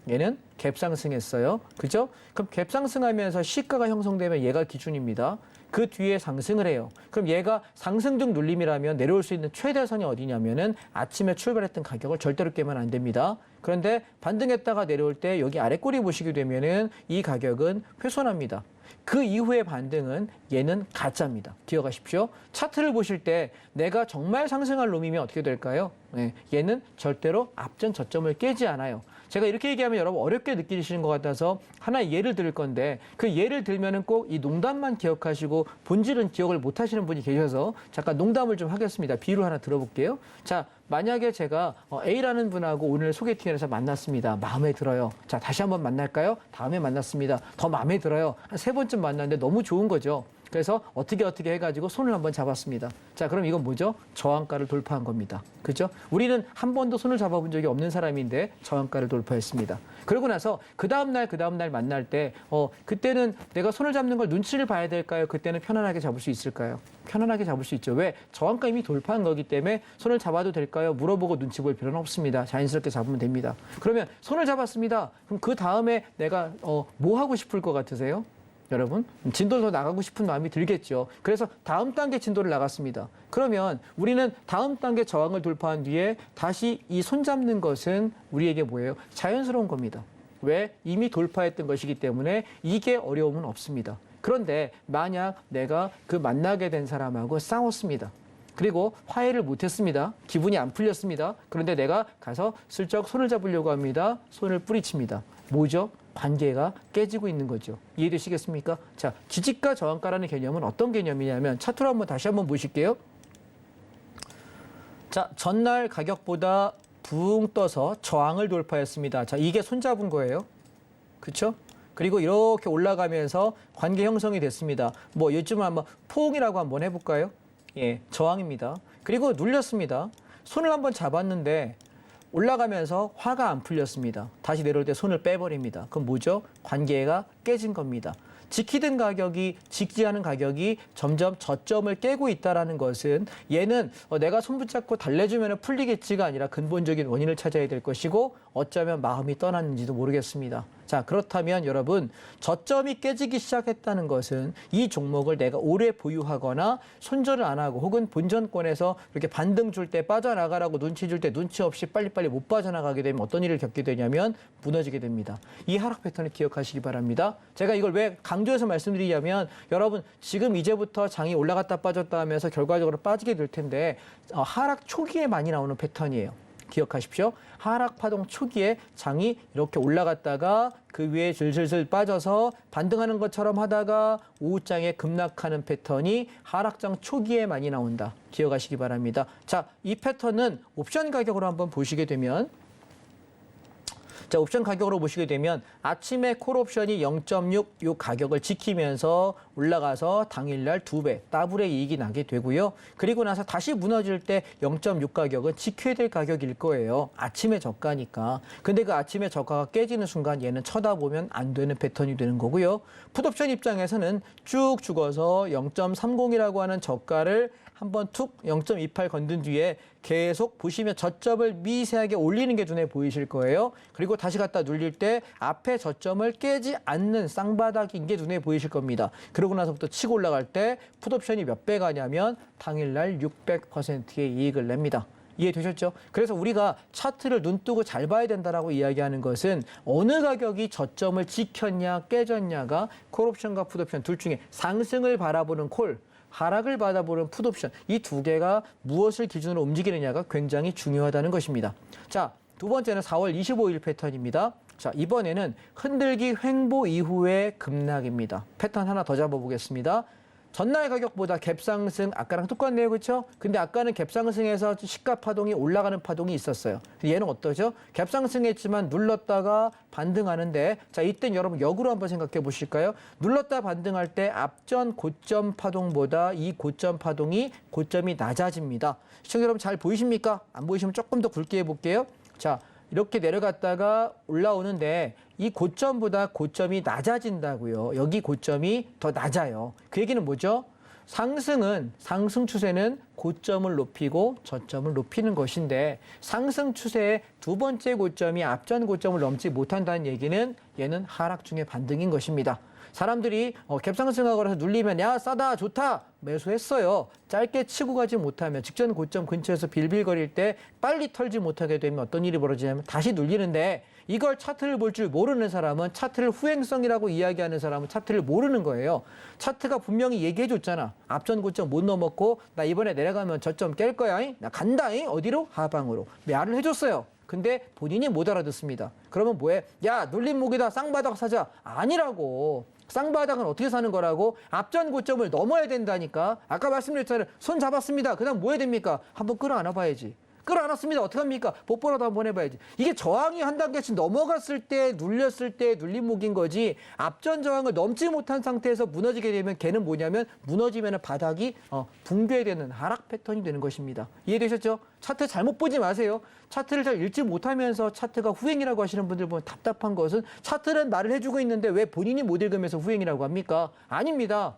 S3: 얘는 갭상승했어요. 그죠? 그럼 갭상승하면서 시가가 형성되면 얘가 기준입니다. 그 뒤에 상승을 해요. 그럼 얘가 상승 중 눌림이라면 내려올 수 있는 최대선이 어디냐면은 아침에 출발했던 가격을 절대로 깨면 안 됩니다. 그런데 반등했다가 내려올 때 여기 아래 꼬리 보시게 되면은 이 가격은 훼손합니다. 그 이후의 반등은 얘는 가짜입니다. 기억하십시오. 차트를 보실 때 내가 정말 상승할 놈이면 어떻게 될까요? 얘는 절대로 앞전 저점을 깨지 않아요. 제가 이렇게 얘기하면 여러분 어렵게 느끼시는 것 같아서 하나의 예를 들 건데 그 예를 들면은 꼭 이 농담만 기억하시고 본질은 기억을 못 하시는 분이 계셔서 잠깐 농담을 좀 하겠습니다. 비유를 하나 들어볼게요. 자, 만약에 제가 A라는 분하고 오늘 소개팅에서 만났습니다. 마음에 들어요. 자, 다시 한번 만날까요? 다음에 만났습니다. 더 마음에 들어요. 한 3번쯤 만났는데 너무 좋은 거죠. 그래서 어떻게 해가지고 손을 한번 잡았습니다. 자, 그럼 이건 뭐죠? 저항가를 돌파한 겁니다. 그죠? 우리는 한 번도 손을 잡아본 적이 없는 사람인데 저항가를 돌파했습니다. 그러고 나서 그 다음날 만날 때 그때는 내가 손을 잡는 걸 눈치를 봐야 될까요? 그때는 편안하게 잡을 수 있을까요? 편안하게 잡을 수 있죠. 왜? 저항가 이미 돌파한 거기 때문에 손을 잡아도 될까요? 물어보고 눈치 볼 필요는 없습니다. 자연스럽게 잡으면 됩니다. 그러면 손을 잡았습니다. 그럼 그 다음에 내가 뭐 하고 싶을 것 같으세요? 여러분, 진도를 더 나가고 싶은 마음이 들겠죠. 그래서 다음 단계 진도를 나갔습니다. 그러면 우리는 다음 단계 저항을 돌파한 뒤에 다시 이 손 잡는 것은 우리에게 뭐예요? 자연스러운 겁니다. 왜? 이미 돌파했던 것이기 때문에 이게 어려움은 없습니다. 그런데 만약 내가 그 만나게 된 사람하고 싸웠습니다. 그리고 화해를 못했습니다. 기분이 안 풀렸습니다. 그런데 내가 가서 슬쩍 손을 잡으려고 합니다. 손을 뿌리칩니다. 뭐죠? 관계가 깨지고 있는 거죠. 이해되시겠습니까? 자, 지지가 저항가라는 개념은 어떤 개념이냐면 차트로 다시 한번 보실게요. 자, 전날 가격보다 붕 떠서 저항을 돌파했습니다. 자, 이게 손잡은 거예요. 그렇죠? 그리고 이렇게 올라가면서 관계 형성이 됐습니다. 뭐 요즘은 한번 포옹이라고 한번 해볼까요? 예, 저항입니다. 그리고 눌렸습니다. 손을 한번 잡았는데 올라가면서 화가 안 풀렸습니다. 다시 내려올 때 손을 빼버립니다. 그럼 뭐죠? 관계가 깨진 겁니다. 지키던 가격이 지키지 않은 가격이 점점 저점을 깨고 있다는 것은 얘는 내가 손 붙잡고 달래주면 풀리겠지가 아니라 근본적인 원인을 찾아야 될 것이고 어쩌면 마음이 떠났는지도 모르겠습니다. 자, 그렇다면 여러분 저점이 깨지기 시작했다는 것은 이 종목을 내가 오래 보유하거나 손절을 안 하고 혹은 본전권에서 이렇게 반등 줄 때 빠져나가라고 눈치 줄 때 눈치 없이 빨리빨리 못 빠져나가게 되면 어떤 일을 겪게 되냐면 무너지게 됩니다. 이 하락 패턴을 기억하시기 바랍니다. 제가 이걸 왜 강조해서 말씀드리냐면 여러분 지금 이제부터 장이 올라갔다 빠졌다 하면서 결과적으로 빠지게 될 텐데 하락 초기에 많이 나오는 패턴이에요. 기억하십시오. 하락 파동 초기에 장이 이렇게 올라갔다가 그 위에 슬슬슬 빠져서 반등하는 것처럼 하다가 오후장에 급락하는 패턴이 하락장 초기에 많이 나온다. 기억하시기 바랍니다. 자, 이 패턴은 옵션 가격으로 한번 보시게 되면 자, 옵션 가격으로 보시게 되면 아침에 콜 옵션이 0.6 요 가격을 지키면서 올라가서 당일날 2배 더블의 이익이 나게 되고요. 그리고 나서 다시 무너질 때 0.6 가격은 지켜야 될 가격일 거예요. 아침에 저가니까. 근데 그 아침에 저가가 깨지는 순간 얘는 쳐다보면 안 되는 패턴이 되는 거고요. 풋옵션 입장에서는 쭉 죽어서 0.30이라고 하는 저가를 한번 툭 0.28 건든 뒤에 계속 보시면 저점을 미세하게 올리는 게 눈에 보이실 거예요. 그리고 다시 갖다 눌릴 때 앞에 저점을 깨지 않는 쌍바닥인 게 눈에 보이실 겁니다. 그러고 나서부터 치고 올라갈 때 풋옵션이 몇 배 가냐면 당일날 600%의 이익을 냅니다. 이해되셨죠? 그래서 우리가 차트를 눈 뜨고 잘 봐야 된다라고 이야기하는 것은 어느 가격이 저점을 지켰냐 깨졌냐가 콜옵션과 풋옵션 둘 중에 상승을 바라보는 콜, 하락을 받아보는 풋옵션 이 두 개가 무엇을 기준으로 움직이느냐가 굉장히 중요하다는 것입니다. 자, 두 번째는 4월 25일 패턴입니다. 자, 이번에는 흔들기 횡보 이후의 급락입니다. 패턴 하나 더 잡아보겠습니다. 전날 가격보다 갭상승 아까랑 똑같네요. 그렇죠? 근데 아까는 갭상승에서 시가 파동이 올라가는 파동이 있었어요. 얘는 어떠죠? 갭상승했지만 눌렀다가 반등하는데 자, 이땐 여러분 역으로 한번 생각해 보실까요? 눌렀다 반등할 때 앞전 고점 파동보다 이 고점 파동이 고점이 낮아집니다. 시청자 여러분 잘 보이십니까? 안 보이시면 조금 더 굵게 해볼게요. 자, 이렇게 내려갔다가 올라오는데 이 고점보다 고점이 낮아진다고요. 여기 고점이 더 낮아요. 그 얘기는 뭐죠? 상승 추세는 고점을 높이고 저점을 높이는 것인데 상승 추세의 두 번째 고점이 앞전 고점을 넘지 못한다는 얘기는 얘는 하락 중의 반등인 것입니다. 사람들이 갭상승하고 해서 눌리면 야 싸다 좋다 매수했어요. 짧게 치고 가지 못하면 직전 고점 근처에서 빌빌거릴 때 빨리 털지 못하게 되면 어떤 일이 벌어지냐면 다시 눌리는데 이걸 차트를 볼 줄 모르는 사람은 차트를 후행성이라고 이야기하는 사람은 차트를 모르는 거예요. 차트가 분명히 얘기해 줬잖아. 앞전 고점 못 넘었고 나 이번에 내려가면 저점 깰 거야. 나 간다. 어디로? 하방으로. 말을 해줬어요. 근데 본인이 못 알아듣습니다. 그러면 뭐해? 야 눌린 목이다. 쌍바닥 사자. 아니라고. 쌍바닥은 어떻게 사는 거라고? 앞전 고점을 넘어야 된다니까. 아까 말씀드렸잖아요. 손 잡았습니다. 그 다음 뭐 해야 됩니까? 한번 끌어안아 봐야지. 끌어안았습니다. 어떡합니까? 복보라도 한번 해봐야지. 이게 저항이 한 단계씩 넘어갔을 때, 눌렸을 때 눌린 목인 거지. 앞전 저항을 넘지 못한 상태에서 무너지게 되면 걔는 뭐냐면 무너지면 바닥이 붕괴되는 하락 패턴이 되는 것입니다. 이해되셨죠? 차트 잘못 보지 마세요. 차트를 잘 읽지 못하면서 차트가 후행이라고 하시는 분들 보면 답답한 것은 차트는 말을 해주고 있는데 왜 본인이 못 읽으면서 후행이라고 합니까? 아닙니다.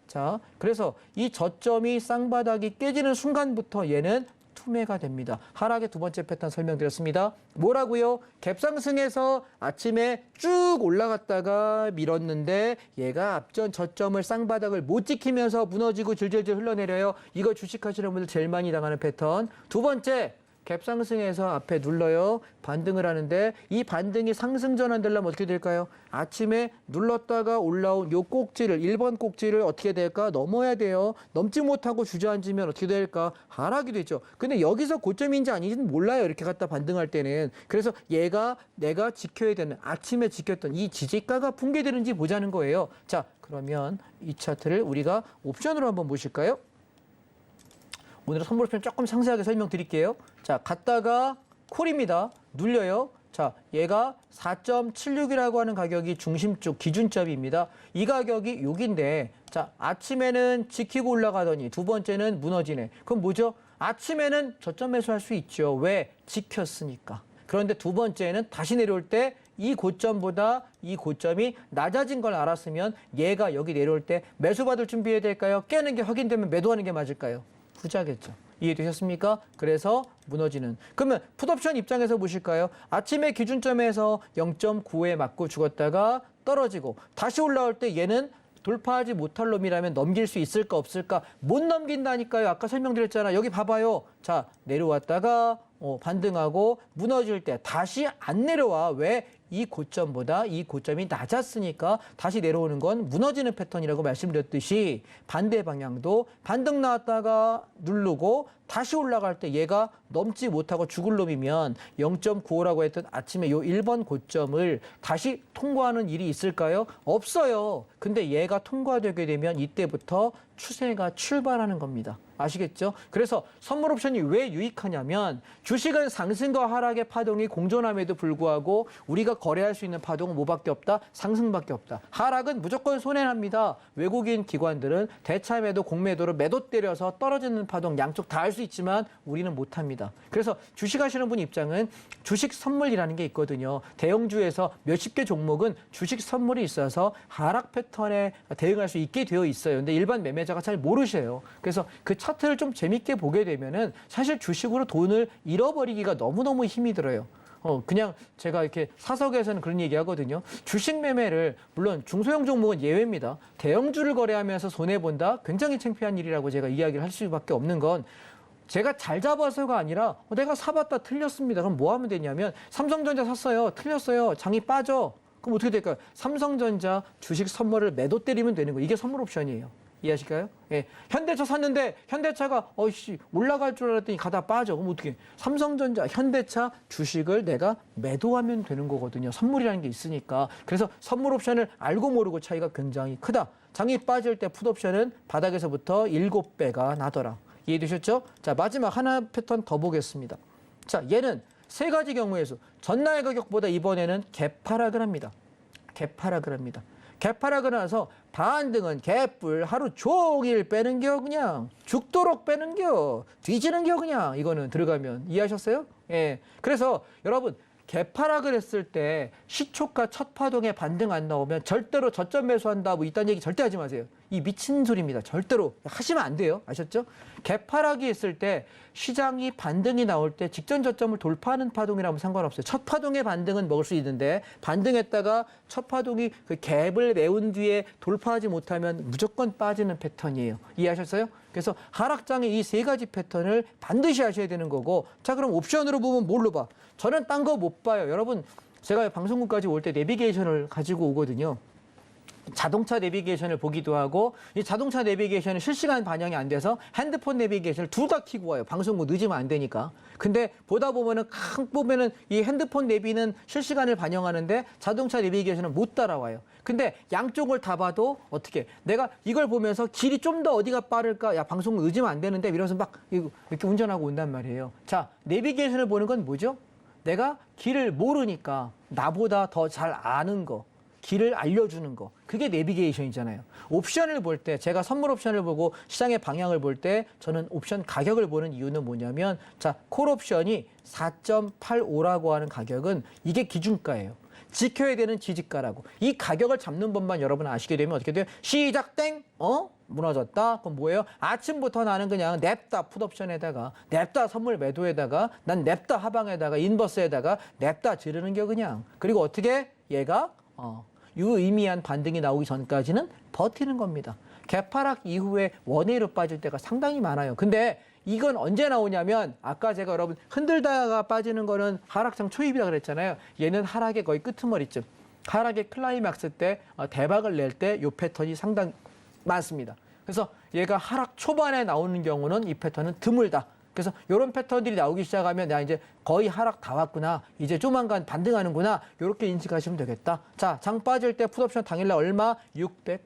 S3: 자, 그래서 이 저점이 쌍바닥이 깨지는 순간부터 얘는 투매가 됩니다. 하락의 두 번째 패턴 설명드렸습니다. 뭐라고요? 갭상승해서 아침에 쭉 올라갔다가 밀었는데 얘가 앞전 저점을 쌍바닥을 못 지키면서 무너지고 질질질 흘러내려요. 이거 주식하시는 분들 제일 많이 당하는 패턴. 두 번째, 갭상승해서 앞에 눌러요. 반등을 하는데 이 반등이 상승 전환되려면 어떻게 될까요? 아침에 눌렀다가 올라온 요 꼭지를 1번 꼭지를 어떻게 될까? 넘어야 돼요. 넘지 못하고 주저앉으면 어떻게 될까? 하락이 되죠. 근데 여기서 고점인지 아닌지는 몰라요. 이렇게 갖다 반등할 때는. 그래서 얘가 내가 지켜야 되는 아침에 지켰던 이 지지가가 붕괴되는지 보자는 거예요. 자, 그러면 이 차트를 우리가 옵션으로 한번 보실까요? 오늘은 선물편 조금 상세하게 설명드릴게요. 자, 갔다가 콜입니다. 눌려요. 자, 얘가 4.76이라고 하는 가격이 중심쪽 기준점입니다. 이 가격이 여기인데, 자, 아침에는 지키고 올라가더니 두 번째는 무너지네. 그럼 뭐죠? 아침에는 저점 매수할 수 있죠. 왜? 지켰으니까. 그런데 두 번째는 다시 내려올 때 이 고점보다 이 고점이 낮아진 걸 알았으면 얘가 여기 내려올 때 매수받을 준비해야 될까요? 깨는 게 확인되면 매도하는 게 맞을까요? 후자겠죠. 이해되셨습니까? 그래서 무너지는. 그러면 풋옵션 입장에서 보실까요? 아침에 기준점에서 0.95에 맞고 죽었다가 떨어지고 다시 올라올 때 얘는 돌파하지 못할 놈이라면 넘길 수 있을까 없을까? 못 넘긴다니까요. 아까 설명드렸잖아. 여기 봐봐요. 자, 내려왔다가 반등하고 무너질 때 다시 안 내려와. 왜? 이 고점보다 이 고점이 낮았으니까 다시 내려오는 건 무너지는 패턴이라고 말씀드렸듯이 반대 방향도 반등 나왔다가 누르고 다시 올라갈 때 얘가 넘지 못하고 죽을 놈이면 0.95라고 했던 아침에 요 1번 고점을 다시 통과하는 일이 있을까요? 없어요. 근데 얘가 통과되게 되면 이때부터 추세가 출발하는 겁니다. 아시겠죠? 그래서 선물 옵션이 왜 유익하냐면 주식은 상승과 하락의 파동이 공존함에도 불구하고 우리가 거래할 수 있는 파동은 뭐밖에 없다? 상승밖에 없다. 하락은 무조건 손해납니다. 외국인 기관들은 대차매도 공매도로 매도 때려서 떨어지는 파동 양쪽 다 할 수 있지만 우리는 못합니다. 그래서 주식하시는 분 입장은 주식 선물이라는 게 있거든요. 대형주에서 몇십 개 종목은 주식 선물이 있어서 하락 패턴에 대응할 수 있게 되어 있어요. 근데 일반 매매자가 잘 모르셔요. 그래서 그 차트를 좀 재밌게 보게 되면은 사실 주식으로 돈을 잃어버리기가 너무너무 힘이 들어요. 그냥 제가 이렇게 사석에서는 그런 얘기 하거든요. 주식 매매를, 물론 중소형 종목은 예외입니다. 대형주를 거래하면서 손해본다? 굉장히 창피한 일이라고 제가 이야기를 할 수밖에 없는 건 제가 잘 잡아서가 아니라 내가 사봤다 틀렸습니다. 그럼 뭐 하면 되냐면 삼성전자 샀어요. 틀렸어요. 장이 빠져. 그럼 어떻게 될까요? 삼성전자 주식 선물을 매도 때리면 되는 거예요. 이게 선물 옵션이에요. 이해하실까요? 예. 현대차 샀는데 현대차가 올라갈 줄 알았더니 가다 빠져. 그럼 어떻게? 삼성전자, 현대차 주식을 내가 매도하면 되는 거거든요. 선물이라는 게 있으니까. 그래서 선물 옵션을 알고 모르고 차이가 굉장히 크다. 장이 빠질 때 풋옵션은 바닥에서부터 7배가 나더라. 이해되셨죠? 자, 마지막 하나 패턴 더 보겠습니다. 자, 얘는 세 가지 경우에서 전날 가격보다 이번에는 갭하락을 합니다. 갭하락을 합니다. 갭하락을 나서 반등은 갭불 하루 종일 빼는겨 그냥 죽도록 빼는겨 뒤지는겨 그냥 이거는 들어가면 이해하셨어요? 예. 그래서 여러분 갭하락을 했을 때 시초가 첫 파동에 반등 안 나오면 절대로 저점 매수한다 뭐 이딴 얘기 절대 하지 마세요. 이 미친 소리입니다. 절대로 하시면 안 돼요. 아셨죠? 개파락이 했을 때 시장이 반등이 나올 때 직전 저점을 돌파하는 파동이라면 상관없어요. 첫 파동의 반등은 먹을 수 있는데 반등했다가 첫 파동이 그 갭을 메운 뒤에 돌파하지 못하면 무조건 빠지는 패턴이에요. 이해하셨어요? 그래서 하락장의 이 세 가지 패턴을 반드시 하셔야 되는 거고, 자, 그럼 옵션으로 보면 뭘로 봐? 저는 딴 거 못 봐요. 여러분, 제가 방송국까지 올 때 내비게이션을 가지고 오거든요. 자동차 내비게이션을 보기도 하고, 이 자동차 내비게이션은 실시간 반영이 안 돼서 핸드폰 내비게이션을 둘 다 켜고 와요. 방송국 늦으면 안 되니까. 근데 보다 보면은 이 핸드폰 내비는 실시간을 반영하는데 자동차 내비게이션은 못 따라와요. 근데 양쪽을 다 봐도 어떻게 내가 이걸 보면서 길이 좀 더 어디가 빠를까? 야, 방송국 늦으면 안 되는데 이러면서 막 이렇게 운전하고 온단 말이에요. 자, 내비게이션을 보는 건 뭐죠? 내가 길을 모르니까 나보다 더 잘 아는 거, 길을 알려주는 거, 그게 내비게이션이잖아요. 옵션을 볼 때, 제가 선물 옵션을 보고 시장의 방향을 볼 때 저는 옵션 가격을 보는 이유는 뭐냐면, 자, 콜 옵션이 4.85라고 하는 가격은 이게 기준가예요. 지켜야 되는 지지가라고. 이 가격을 잡는 법만 여러분 아시게 되면 어떻게 돼요? 시작 땡! 무너졌다? 그럼 뭐예요? 아침부터 나는 그냥 냅다 풋옵션에다가, 냅다 선물 매도에다가, 난 냅다 하방에다가, 인버스에다가 냅다 지르는 게 그냥. 그리고 어떻게? 얘가 유의미한 반등이 나오기 전까지는 버티는 겁니다. 개파락 이후에 원회로 빠질 때가 상당히 많아요. 근데 이건 언제 나오냐면, 아까 제가 여러분 흔들다가 빠지는 거는 하락장 초입이라 그랬잖아요. 얘는 하락의 거의 끄트머리쯤, 하락의 클라이막스 때 대박을 낼 때 이 패턴이 상당히 많습니다. 그래서 얘가 하락 초반에 나오는 경우는 이 패턴은 드물다. 그래서 이런 패턴들이 나오기 시작하면 내가 이제 거의 하락 다 왔구나, 이제 조만간 반등하는구나, 이렇게 인식하시면 되겠다. 자, 장 빠질 때 풋옵션 당일날 얼마? 600%.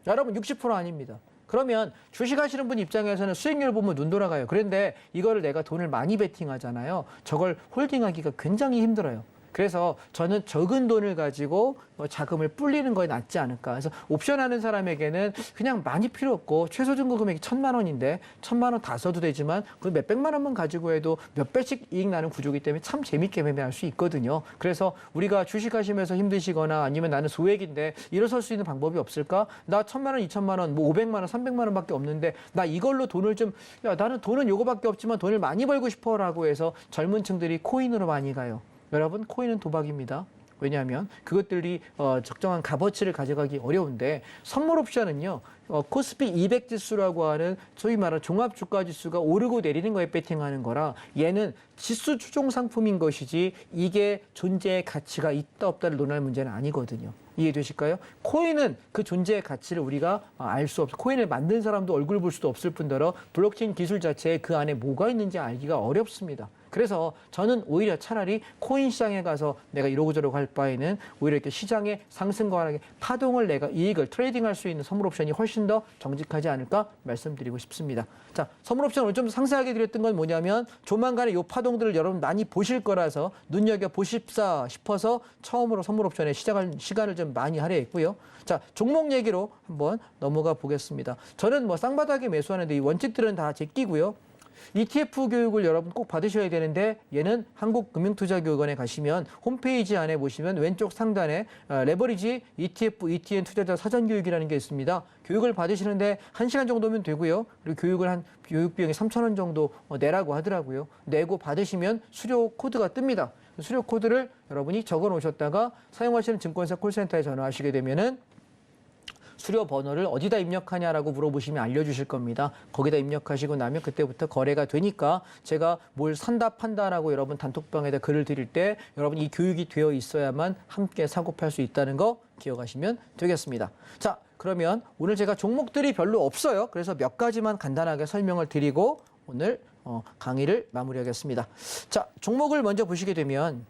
S3: 여러분 60% 아닙니다. 그러면 주식하시는 분 입장에서는 수익률 보면 눈 돌아가요. 그런데 이거를 내가 돈을 많이 베팅하잖아요. 저걸 홀딩하기가 굉장히 힘들어요. 그래서 저는 적은 돈을 가지고 자금을 불리는 거에 낫지 않을까. 그래서 옵션 하는 사람에게는 그냥 많이 필요 없고, 최소 증거 금액이 1,000만 원인데 1,000만 원 다 써도 되지만 그 몇백만 원만 가지고 해도 몇 배씩 이익 나는 구조이기 때문에 참 재밌게 매매할 수 있거든요. 그래서 우리가 주식하시면서 힘드시거나 아니면 나는 소액인데 일어설 수 있는 방법이 없을까? 나 1,000만 원, 2,000만 원, 뭐 500만 원, 300만 원밖에 없는데 나 이걸로 돈을 좀, 야, 나는 돈은 요거밖에 없지만 돈을 많이 벌고 싶어라고 해서 젊은 층들이 코인으로 많이 가요. 여러분, 코인은 도박입니다. 왜냐하면 그것들이 적정한 값어치를 가져가기 어려운데, 선물 옵션은요, 코스피 200 지수라고 하는 소위 말하는 종합 주가 지수가 오르고 내리는 거에 배팅하는 거라, 얘는 지수 추종 상품인 것이지 이게 존재의 가치가 있다 없다를 논할 문제는 아니거든요. 이해되실까요? 코인은 그 존재의 가치를 우리가 알 수 없어. 코인을 만든 사람도 얼굴 볼 수도 없을 뿐더러 블록체인 기술 자체에 그 안에 뭐가 있는지 알기가 어렵습니다. 그래서 저는 오히려 차라리 코인 시장에 가서 내가 이러고 저러고 할 바에는 오히려 이렇게 시장의 상승과 하락의 파동을 내가 이익을 트레이딩할 수 있는 선물 옵션이 훨씬 더 정직하지 않을까 말씀드리고 싶습니다. 자, 선물 옵션 오늘 좀 상세하게 드렸던 건 뭐냐면, 조만간에 이 파동들을 여러분 많이 보실 거라서 눈여겨보십사 싶어서 처음으로 선물 옵션에 시작할 시간을 좀 많이 할애 했고요. 자, 종목 얘기로 한번 넘어가 보겠습니다. 저는 뭐 쌍바닥에 매수하는데 이 원칙들은 다 제끼고요. ETF 교육을 여러분 꼭 받으셔야 되는데, 얘는 한국금융투자교육원에 가시면 홈페이지 안에 보시면 왼쪽 상단에 레버리지 ETF, ETN 투자자 사전교육이라는 게 있습니다. 교육을 받으시는데 1시간 정도면 되고요. 그리고 교육 비용이 3,000원 정도 내라고 하더라고요. 내고 받으시면 수료 코드가 뜹니다. 수료 코드를 여러분이 적어 놓으셨다가 사용하시는 증권사 콜센터에 전화하시게 되면은 수료 번호를 어디다 입력하냐라고 물어보시면 알려주실 겁니다. 거기다 입력하시고 나면 그때부터 거래가 되니까 제가 뭘 산다 판다라고 여러분 단톡방에다 글을 드릴 때 여러분 이 교육이 되어 있어야만 함께 사고 팔 수 있다는 거 기억하시면 되겠습니다. 자, 그러면 오늘 제가 종목들이 별로 없어요. 그래서 몇 가지만 간단하게 설명을 드리고 오늘 강의를 마무리하겠습니다. 자, 종목을 먼저 보시게 되면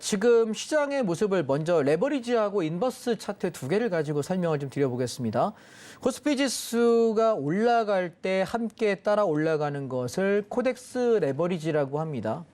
S3: 지금 시장의 모습을 먼저 레버리지하고 인버스 차트 두 개를 가지고 설명을 좀 드려보겠습니다. 코스피 지수가 올라갈 때 함께 따라 올라가는 것을 코덱스 레버리지라고 합니다.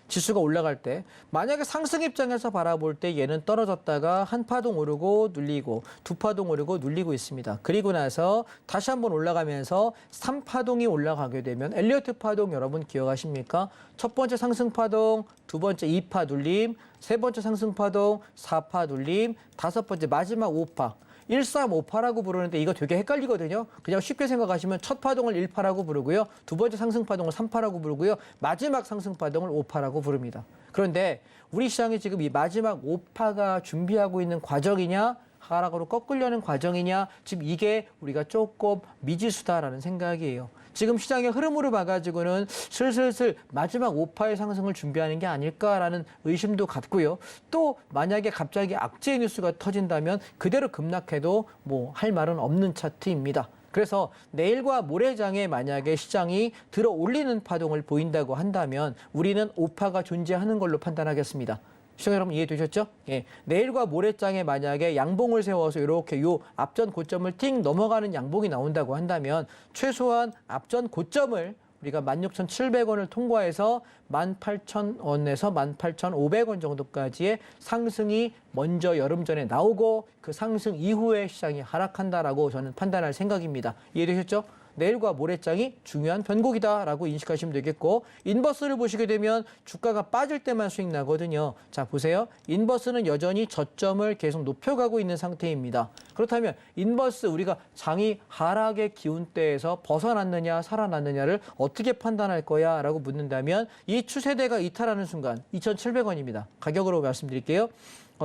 S3: 지수가 올라갈 때, 만약에 상승 입장에서 바라볼 때 얘는 떨어졌다가 한 파동 오르고 눌리고 두 파동 오르고 눌리고 있습니다. 그리고 나서 다시 한번 올라가면서 3파동이 올라가게 되면 엘리어트 파동 여러분 기억하십니까? 첫 번째 상승 파동, 두 번째 2파 눌림, 세 번째 상승 파동, 4파 눌림, 다섯 번째 마지막 5파. 1358라고 부르는데 이거 되게 헷갈리거든요. 그냥 쉽게 생각하시면 첫 파동을 1파라고 부르고요. 두 번째 상승 파동을 3파라고 부르고요. 마지막 상승 파동을 5파라고 부릅니다. 그런데 우리 시장이 지금 이 마지막 5파가 준비하고 있는 과정이냐, 하락으로 꺾으려는 과정이냐, 지금 이게 우리가 조금 미지수다라는 생각이에요. 지금 시장의 흐름으로 봐가지고는 슬슬슬 마지막 5파의 상승을 준비하는 게 아닐까라는 의심도 갖고요. 또 만약에 갑자기 악재 뉴스가 터진다면 그대로 급락해도 뭐 할 말은 없는 차트입니다. 그래서 내일과 모레장에 만약에 시장이 들어 올리는 파동을 보인다고 한다면 우리는 5파가 존재하는 걸로 판단하겠습니다. 시청자 여러분 이해되셨죠? 예. 내일과 모레장에 만약에 양봉을 세워서 이렇게 요 앞전 고점을 띵 넘어가는 양봉이 나온다고 한다면 최소한 앞전 고점을 우리가 16,700원을 통과해서 18,000원에서 18,500원 정도까지의 상승이 먼저 여름 전에 나오고 그 상승 이후에 시장이 하락한다라고 저는 판단할 생각입니다. 이해되셨죠? 내일과 모레장이 중요한 변곡이다라고 인식하시면 되겠고, 인버스를 보시게 되면 주가가 빠질 때만 수익 나거든요. 자, 보세요. 인버스는 여전히 저점을 계속 높여가고 있는 상태입니다. 그렇다면 인버스 우리가 장이 하락의 기운대에서 벗어났느냐 살아났느냐를 어떻게 판단할 거야 라고 묻는다면 이 추세대가 이탈하는 순간 2,700원입니다. 가격으로 말씀드릴게요.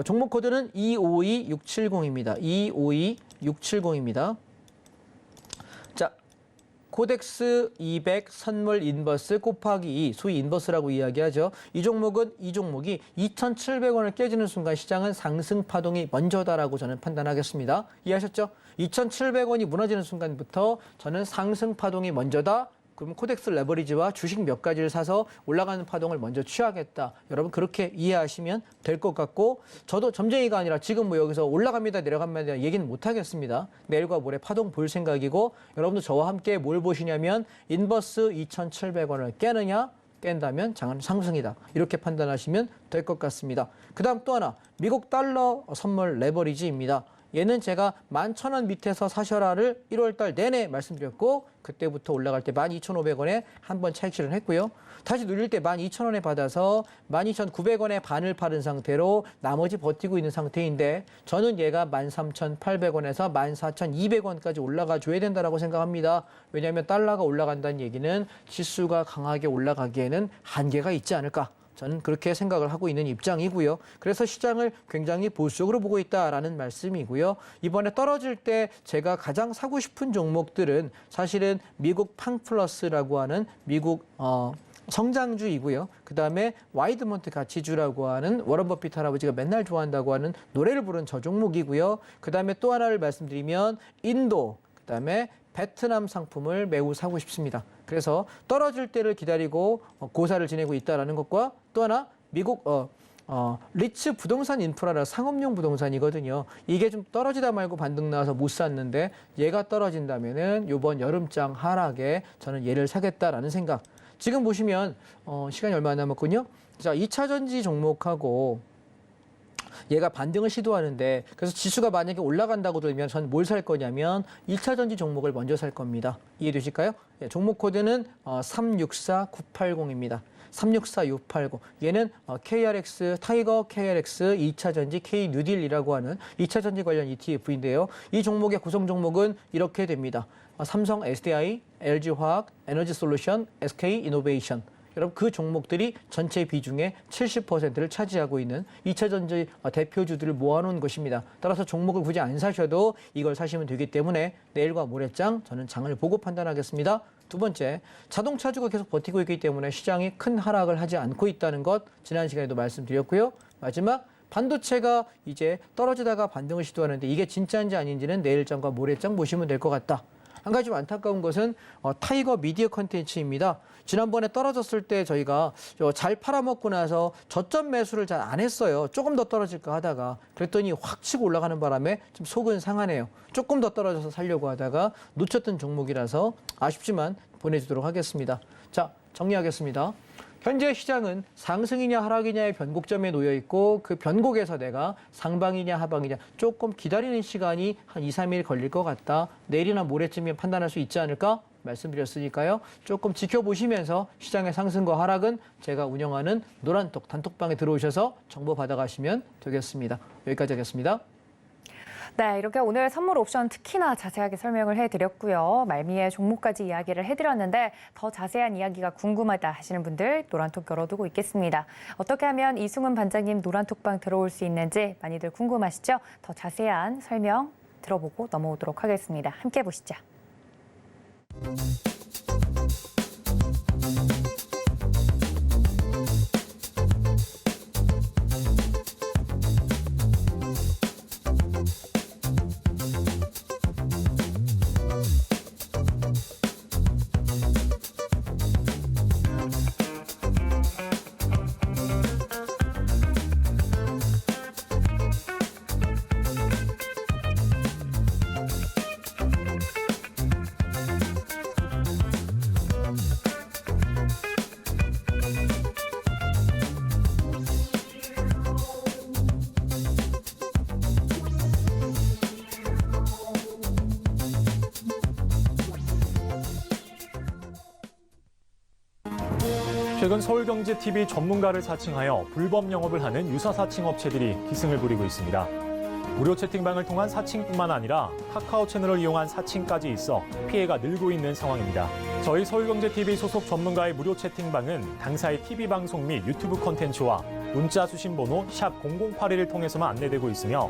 S3: 종목 코드는 252670입니다. 252670입니다. 자, 코덱스 200 선물 인버스 곱하기 2, 소위 인버스라고 이야기하죠. 이 종목이 2,700원을 깨지는 순간 시장은 상승 파동이 먼저다라고 저는 판단하겠습니다. 이해하셨죠? 2,700원이 무너지는 순간부터 저는 상승 파동이 먼저다. 그러면 코덱스 레버리지와 주식 몇 가지를 사서 올라가는 파동을 먼저 취하겠다. 여러분 그렇게 이해하시면 될 것 같고, 저도 점쟁이가 아니라 지금 뭐 여기서 올라갑니다 내려갑니다 얘기는 못 하겠습니다. 내일과 모레 파동 볼 생각이고, 여러분도 저와 함께 뭘 보시냐면 인버스 2,700원을 깨느냐, 깬다면 장은 상승이다. 이렇게 판단하시면 될 것 같습니다. 그 다음 또 하나, 미국 달러 선물 레버리지입니다. 얘는 제가 11,000원 밑에서 사셔라를 1월달 내내 말씀드렸고, 그때부터 올라갈 때 12,500원에 한번 차익 실현했고요. 다시 눌릴 때 12,000원에 받아서 12,900원에 반을 팔은 상태로 나머지 버티고 있는 상태인데, 저는 얘가 13,800원에서 14,200원까지 올라가 줘야 된다고 생각합니다. 왜냐하면 달러가 올라간다는 얘기는 지수가 강하게 올라가기에는 한계가 있지 않을까. 저는 그렇게 생각을 하고 있는 입장이고요. 그래서 시장을 굉장히 보수적으로 보고 있다라는 말씀이고요. 이번에 떨어질 때 제가 가장 사고 싶은 종목들은 사실은 미국 팡플러스라고 하는 미국 성장주이고요. 그다음에 와이드먼트 가치주라고 하는 워런 버핏 할아버지가 맨날 좋아한다고 하는 노래를 부른 저 종목이고요. 그다음에 또 하나를 말씀드리면 인도, 그다음에 베트남 상품을 매우 사고 싶습니다. 그래서 떨어질 때를 기다리고 고사를 지내고 있다는 것과, 또 하나 미국 리츠 부동산 인프라라 상업용 부동산이거든요. 이게 좀 떨어지다 말고 반등 나와서 못 샀는데 얘가 떨어진다면은 이번 여름장 하락에 저는 얘를 사겠다라는 생각. 지금 보시면 시간이 얼마 안 남았군요. 자, 2차 전지 종목하고 얘가 반등을 시도하는데, 그래서 지수가 만약에 올라간다고 들면 저는 뭘 살 거냐면 1차 전지 종목을 먼저 살 겁니다. 이해되실까요? 예, 종목 코드는 364980입니다. 364680. 얘는 KRX, 타이거 KRX 2차 전지 K 뉴딜이라고 하는 2차 전지 관련 ETF인데요. 이 종목의 구성 종목은 이렇게 됩니다. 삼성 SDI, LG화학, 에너지솔루션, SK이노베이션. 여러분 그 종목들이 전체 비중의 70%를 차지하고 있는 2차 전지 대표주들을 모아놓은 것입니다. 따라서 종목을 굳이 안 사셔도 이걸 사시면 되기 때문에 내일과 모레장 저는 장을 보고 판단하겠습니다. 두 번째, 자동차주가 계속 버티고 있기 때문에 시장이 큰 하락을 하지 않고 있다는 것 지난 시간에도 말씀드렸고요. 마지막, 반도체가 이제 떨어지다가 반등을 시도하는데 이게 진짜인지 아닌지는 내일장과 모레장 보시면 될 것 같다. 한 가지 좀 안타까운 것은 타이거 미디어 컨텐츠입니다. 지난번에 떨어졌을 때 저희가 잘 팔아먹고 나서 저점 매수를 잘 안 했어요. 조금 더 떨어질까 하다가. 그랬더니 확 치고 올라가는 바람에 좀 속은 상하네요. 조금 더 떨어져서 살려고 하다가 놓쳤던 종목이라서 아쉽지만 보내주도록 하겠습니다. 자, 정리하겠습니다. 현재 시장은 상승이냐 하락이냐의 변곡점에 놓여 있고, 그 변곡에서 내가 상방이냐 하방이냐 조금 기다리는 시간이 한 2, 3일 걸릴 것 같다. 내일이나 모레쯤에 판단할 수 있지 않을까 말씀드렸으니까요. 조금 지켜보시면서 시장의 상승과 하락은 제가 운영하는 노란톡 단톡방에 들어오셔서 정보 받아가시면 되겠습니다. 여기까지 하겠습니다.
S2: 네, 이렇게 오늘 선물 옵션 특히나 자세하게 설명을 해드렸고요. 말미에 종목까지 이야기를 해드렸는데 더 자세한 이야기가 궁금하다 하시는 분들 노란톡 열어두고 있겠습니다. 어떻게 하면 이승훈 반장님 노란톡방 들어올 수 있는지 많이들 궁금하시죠? 더 자세한 설명 들어보고 넘어오도록 하겠습니다. 함께 보시죠.
S4: 최근 서울경제TV 전문가를 사칭하여 불법 영업을 하는 유사 사칭 업체들이 기승을 부리고 있습니다. 무료 채팅방을 통한 사칭뿐만 아니라 카카오 채널을 이용한 사칭까지 있어 피해가 늘고 있는 상황입니다. 저희 서울경제TV 소속 전문가의 무료 채팅방은 당사의 TV방송 및 유튜브 콘텐츠와 문자 수신 번호 샵 0081을 통해서만 안내되고 있으며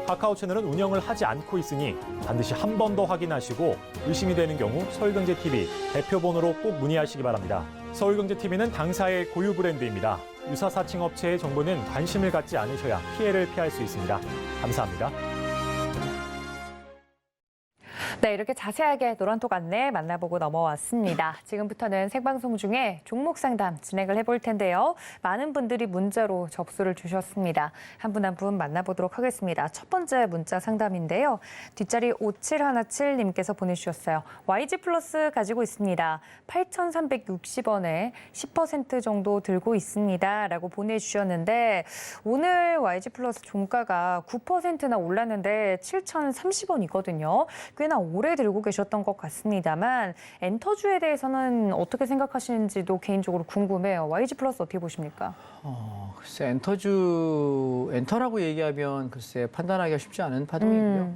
S4: 카카오 채널은 운영을 하지 않고 있으니 반드시 한 번 더 확인하시고 의심이 되는 경우 서울경제TV 대표 번호로 꼭 문의하시기 바랍니다. 서울경제TV는 당사의 고유 브랜드입니다. 유사 사칭 업체의 정보는 관심을 갖지 않으셔야 피해를 피할 수 있습니다. 감사합니다.
S2: 네, 이렇게 자세하게 노란톡 안내 만나보고 넘어왔습니다. 지금부터는 생방송 중에 종목 상담 진행을 해볼 텐데요. 많은 분들이 문자로 접수를 주셨습니다. 한 분 한 분 만나보도록 하겠습니다. 첫 번째 문자 상담인데요. 뒷자리 5717님께서 보내주셨어요. YG 플러스 가지고 있습니다. 8,360원에 10% 정도 들고 있습니다. 라고 보내주셨는데 오늘 YG 플러스 종가가 9%나 올랐는데 7,030원이거든요. 꽤나 오래 들고 계셨던 것 같습니다만 엔터주에 대해서는 어떻게 생각하시는지도 개인적으로 궁금해요. YG 플러스 어떻게 보십니까?
S3: 글쎄 엔터라고 얘기하면 글쎄 판단하기가 쉽지 않은 파동이고요.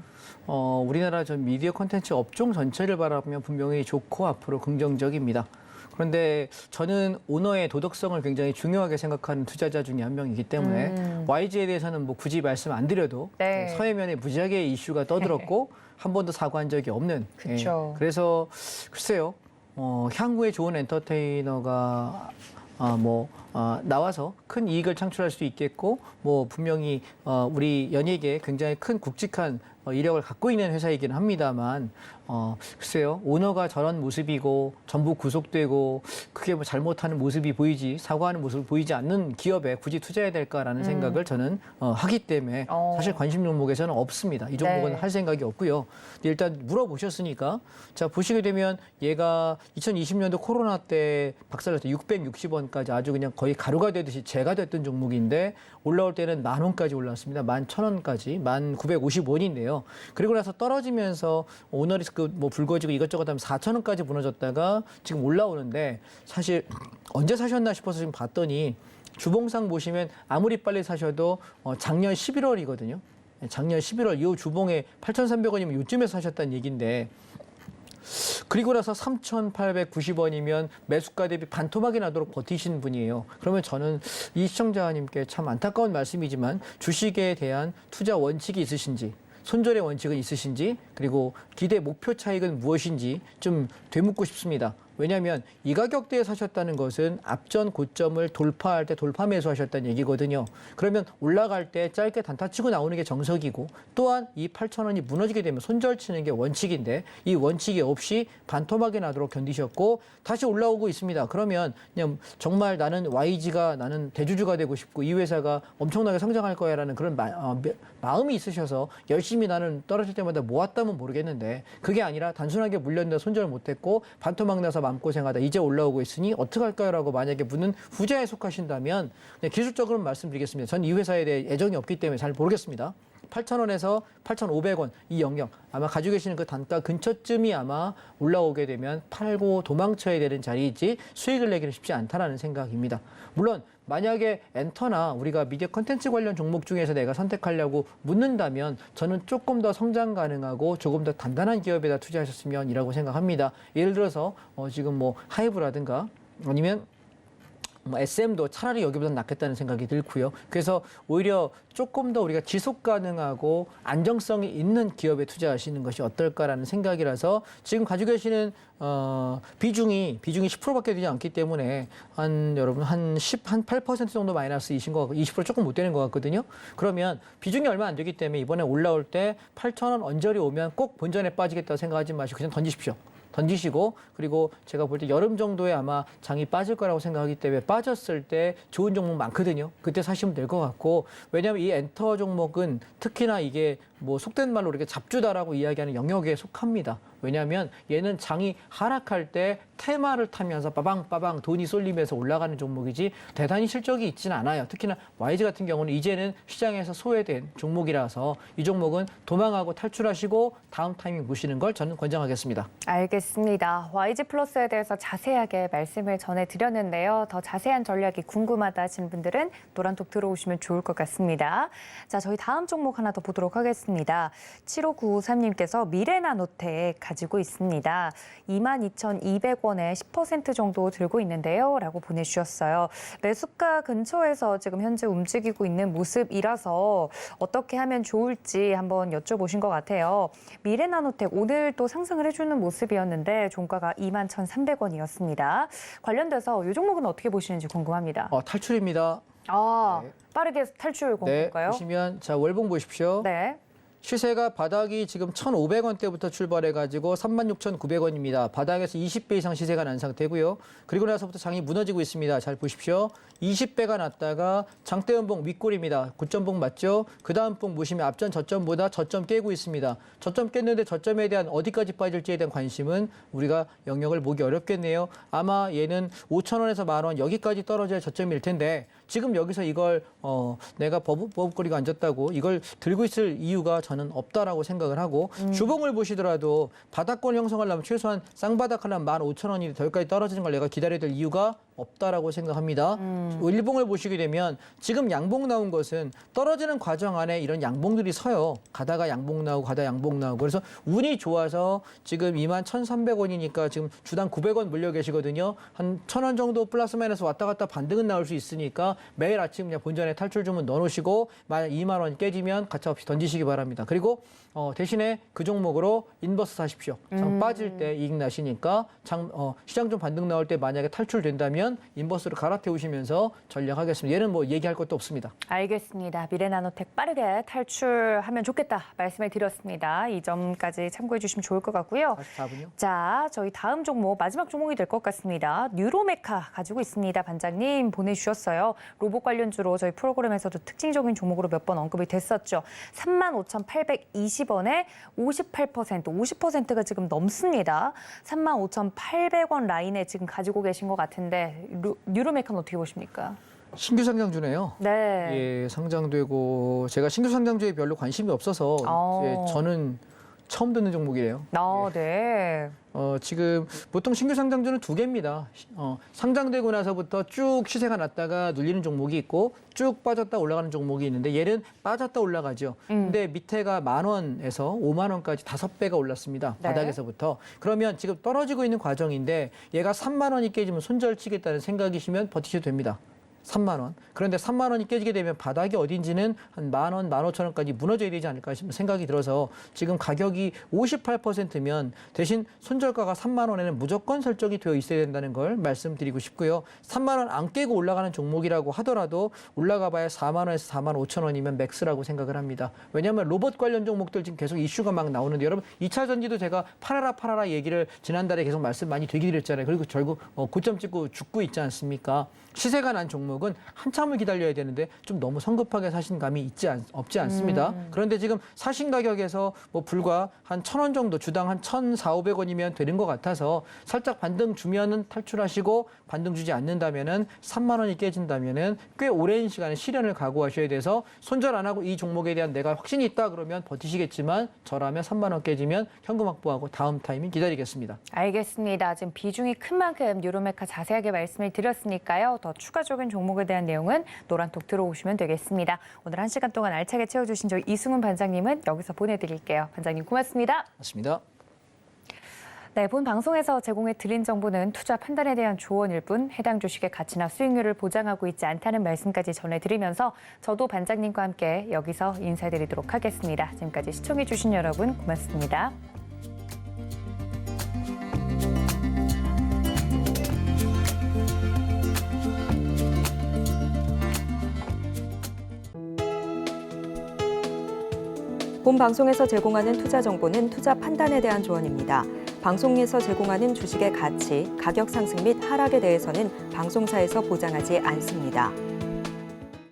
S3: 우리나라 전 미디어 콘텐츠 업종 전체를 바라보면 분명히 좋고 앞으로 긍정적입니다. 그런데 저는 오너의 도덕성을 굉장히 중요하게 생각하는 투자자 중에 한 명이기 때문에 YG에 대해서는 뭐 굳이 말씀 안 드려도
S2: 네.
S3: 서해면에 무지하게 이슈가 떠들었고 한 번도 사과한 적이 없는.
S2: 그쵸.
S3: 그래서 글쎄요. 향후에 좋은 엔터테이너가 나와서 큰 이익을 창출할 수 있겠고, 뭐 분명히 우리 연예계에 굉장히 큰 굵직한 이력을 갖고 있는 회사이긴 합니다만, 글쎄요, 오너가 저런 모습이고 전부 구속되고 크게 뭐 잘못하는 모습이 보이지 사과하는 모습을 보이지 않는 기업에 굳이 투자해야 될까라는 생각을 저는 하기 때문에 사실 관심 종목에서는 없습니다. 이 종목은
S2: 네.
S3: 할 생각이 없고요. 일단 물어보셨으니까 자 보시게 되면 얘가 2020년도 코로나 때 박살났을 때 660원까지 아주 그냥 거의 가루가 되듯이 재가 됐던 종목인데 올라올 때는 10,000원까지 올랐습니다. 11,000원까지 1,950원인데요. 그리고 나서 떨어지면서 오너리스크 뭐 불거지고 이것저것 하면 4,000원까지 무너졌다가 지금 올라오는데 사실 언제 사셨나 싶어서 지금 봤더니 주봉상 보시면 아무리 빨리 사셔도 작년 11월이거든요. 작년 11월 이 주봉에 8,300원이면 요쯤에 사셨다는 얘기인데 그리고 나서 3,890원이면 매수가 대비 반토막이 나도록 버티신 분이에요. 그러면 저는 이 시청자님께 참 안타까운 말씀이지만 주식에 대한 투자 원칙이 있으신지 손절의 원칙은 있으신지 그리고 기대 목표 차익은 무엇인지 좀 되묻고 싶습니다. 왜냐하면 이 가격대에 사셨다는 것은 앞전 고점을 돌파할 때 돌파 매수하셨다는 얘기거든요. 그러면 올라갈 때 짧게 단타 치고 나오는 게 정석이고 또한 이 8,000원이 무너지게 되면 손절 치는 게 원칙인데 이 원칙이 없이 반토막이 나도록 견디셨고 다시 올라오고 있습니다. 그러면 그냥 정말 나는 YG가 나는 대주주가 되고 싶고 이 회사가 엄청나게 성장할 거야라는 그런 마음이 있으셔서 열심히 나는 떨어질 때마다 모았다면 모르겠는데 그게 아니라 단순하게 물렸는데 손절 못했고 반토막 나서 마음고생하다 이제 올라오고 있으니 어떡할까요? 라고 만약에 묻는 후자에 속하신다면 기술적으로는 말씀드리겠습니다. 전 이 회사에 대해 애정이 없기 때문에 잘 모르겠습니다. 8,000원에서 8,500원 이 영역 아마 가지고 계시는 그 단가 근처쯤이 아마 올라오게 되면 팔고 도망쳐야 되는 자리이지 수익을 내기는 쉽지 않다라는 생각입니다. 물론 만약에 엔터나 우리가 미디어 컨텐츠 관련 종목 중에서 내가 선택하려고 묻는다면 저는 조금 더 성장 가능하고 조금 더 단단한 기업에다 투자하셨으면 이라고 생각합니다. 예를 들어서 지금 뭐 하이브라든가 아니면 뭐 SM도 차라리 여기보다 낫겠다는 생각이 들고요. 그래서 오히려 조금 더 우리가 지속 가능하고 안정성이 있는 기업에 투자하시는 것이 어떨까라는 생각이라서 지금 가지고 계시는 비중이 10%밖에 되지 않기 때문에 여러분 한 8% 정도 마이너스이신 것 같고 20% 조금 못 되는 것 같거든요. 그러면 비중이 얼마 안 되기 때문에 이번에 올라올 때 8,000원 언저리 오면 꼭 본전에 빠지겠다고 생각하지 마시고 그냥 던지십시오. 던지시고 그리고 제가 볼 때 여름 정도에 아마 장이 빠질 거라고 생각하기 때문에 빠졌을 때 좋은 종목 많거든요. 그때 사시면 될 것 같고 왜냐하면 이 엔터 종목은 특히나 이게 뭐 속된 말로 이렇게 잡주다라고 이야기하는 영역에 속합니다. 왜냐하면 얘는 장이 하락할 때 테마를 타면서 빠방빠방 돈이 쏠리면서 올라가는 종목이지 대단히 실적이 있지는 않아요. 특히나 YG 같은 경우는 이제는 시장에서 소외된 종목이라서 이 종목은 도망하고 탈출하시고 다음 타이밍 보시는 걸 저는 권장하겠습니다.
S2: 알겠습니다. YG 플러스에 대해서 자세하게 말씀을 전해드렸는데요. 더 자세한 전략이 궁금하다 하신 분들은 노란톡 들어오시면 좋을 것 같습니다. 자, 저희 다음 종목 하나 더 보도록 하겠습니다. 75953님께서 미래나노텍 가지고 있습니다. 22,200원에 10% 정도 들고 있는데요. 라고 보내주셨어요. 매수가 근처에서 지금 현재 움직이고 있는 모습이라서 어떻게 하면 좋을지 한번 여쭤보신 것 같아요. 미래나노텍 오늘 또 상승을 해주는 모습이었는데 종가가 21,300원이었습니다. 관련돼서 이 종목은 어떻게 보시는지 궁금합니다.
S3: 탈출입니다.
S2: 네. 빠르게 탈출 공고인가요?
S3: 보시면 자 월봉 보십시오.
S2: 네.
S3: 시세가 바닥이 지금 1,500원대부터 출발해가지고 36,900원입니다. 바닥에서 20배 이상 시세가 난 상태고요. 그리고 나서부터 장이 무너지고 있습니다. 잘 보십시오. 20배가 났다가 장대연봉 윗골입니다. 고점봉 맞죠? 그 다음 봉 보시면 앞전 저점보다 저점 깨고 있습니다. 저점 깼는데 저점에 대한 어디까지 빠질지에 대한 관심은 우리가 영역을 보기 어렵겠네요. 아마 얘는 5,000원에서 10,000원 여기까지 떨어져야 저점일 텐데 지금 여기서 이걸 내가 버벅거리고 앉았다고 이걸 들고 있을 이유가 저는 없다라고 생각을 하고 주봉을 보시더라도 바닥권 형성하려면 최소한 쌍바닥 하려면 15,000원이 여기까지 떨어지는 걸 내가 기다려야 될 이유가 없다라고 생각합니다. 일봉을 보시게 되면 지금 양봉 나온 것은 떨어지는 과정 안에 이런 양봉들이 서요. 가다가 양봉 나오고 가다가 양봉 나오고 그래서 운이 좋아서 지금 21,300원이니까 지금 주당 900원 물려 계시거든요. 한 1,000원 정도 플러스 마이너스 왔다 갔다 반등은 나올 수 있으니까 매일 아침 그냥 본전에 탈출 주문 넣어놓으시고 만약 2만 원 깨지면 가차없이 던지시기 바랍니다. 그리고 대신에 그 종목으로 인버스 사십시오. 장 빠질 때 이익 나시니까 시장 좀 반등 나올 때 만약에 탈출된다면 인버스로 갈아태우시면서 전략하겠습니다. 얘는 뭐 얘기할 것도 없습니다.
S2: 알겠습니다. 미래나노텍 빠르게 탈출하면 좋겠다 말씀을 드렸습니다. 이 점까지 참고해 주시면 좋을 것 같고요.
S3: 44분요.
S2: 자, 저희 다음 종목 마지막 종목이 될 것 같습니다. 뉴로메카 가지고 있습니다. 반장님 보내주셨어요. 로봇 관련주로 저희 프로그램에서도 특징적인 종목으로 몇 번 언급이 됐었죠. 35,820원에 58%, 50%가 지금 넘습니다. 35,800원 라인에 지금 가지고 계신 것 같은데 뉴로메카는 어떻게 보십니까?
S3: 신규 상장주네요.
S2: 네.
S3: 예, 상장되고 제가 신규 상장주에 별로 관심이 없어서 저는 처음 듣는 종목이래요.
S2: 네.
S3: 지금 보통 신규 상장주는 두 개입니다. 상장되고 나서부터 쭉 시세가 났다가 눌리는 종목이 있고 쭉 빠졌다 올라가는 종목이 있는데 얘는 빠졌다 올라가죠. 근데 밑에가 10,000원에서 50,000원까지 5배가 올랐습니다.
S2: 네.
S3: 바닥에서부터. 그러면 지금 떨어지고 있는 과정인데 얘가 30,000원이 깨지면 손절치겠다는 생각이시면 버티셔도 됩니다. 30,000원. 그런데 30,000원이 깨지게 되면 바닥이 어딘지는 한 10,000원, 15,000원까지 무너져야 되지 않을까 생각이 들어서 지금 가격이 58%면 대신 손절가가 30,000원에는 무조건 설정이 되어 있어야 된다는 걸 말씀드리고 싶고요. 30,000원 안 깨고 올라가는 종목이라고 하더라도 올라가 봐야 40,000원에서 45,000원이면 맥스라고 생각을 합니다. 왜냐하면 로봇 관련 종목들 지금 계속 이슈가 막 나오는데 여러분 2차 전지도 제가 팔아라 얘기를 지난달에 계속 말씀 많이 되게 드렸잖아요. 그리고 결국 고점 찍고 죽고 있지 않습니까? 시세가 난 종목 종목은 한참을 기다려야 되는데 좀 너무 성급하게 사신 감이 없지 않습니다. 그런데 지금 사신 가격에서 뭐 불과 한 1,000원 정도 주당 한 1,400~1,500원이면 되는 것 같아서 살짝 반등 주면은 탈출하시고 반등 주지 않는다면은 3만 원이 깨진다면은 꽤 오랜 시간의 시련을 각오하셔야 돼서 손절 안 하고 이 종목에 대한 내가 확신이 있다 그러면 버티시겠지만 저라면 3만 원 깨지면 현금 확보하고 다음 타이밍 기다리겠습니다.
S2: 알겠습니다. 지금 비중이 큰 만큼 뉴로메카 자세하게 말씀을 드렸으니까요. 더 추가적인 종목에 대한 내용은 노란톡 들어오시면 되겠습니다. 오늘 1시간 동안 알차게 채워주신 저희 이승훈 반장님은 여기서 보내드릴게요. 반장님 고맙습니다.
S3: 맞습니다.
S2: 네, 본 방송에서 제공해 드린 정보는 투자 판단에 대한 조언일 뿐 해당 주식의 가치나 수익률을 보장하고 있지 않다는 말씀까지 전해드리면서 저도 반장님과 함께 여기서 인사드리도록 하겠습니다. 지금까지 시청해주신 여러분 고맙습니다.
S1: 본 방송에서 제공하는 투자 정보는 투자 판단에 대한 조언입니다. 방송에서 제공하는 주식의 가치, 가격 상승 및 하락에 대해서는 방송사에서 보장하지 않습니다.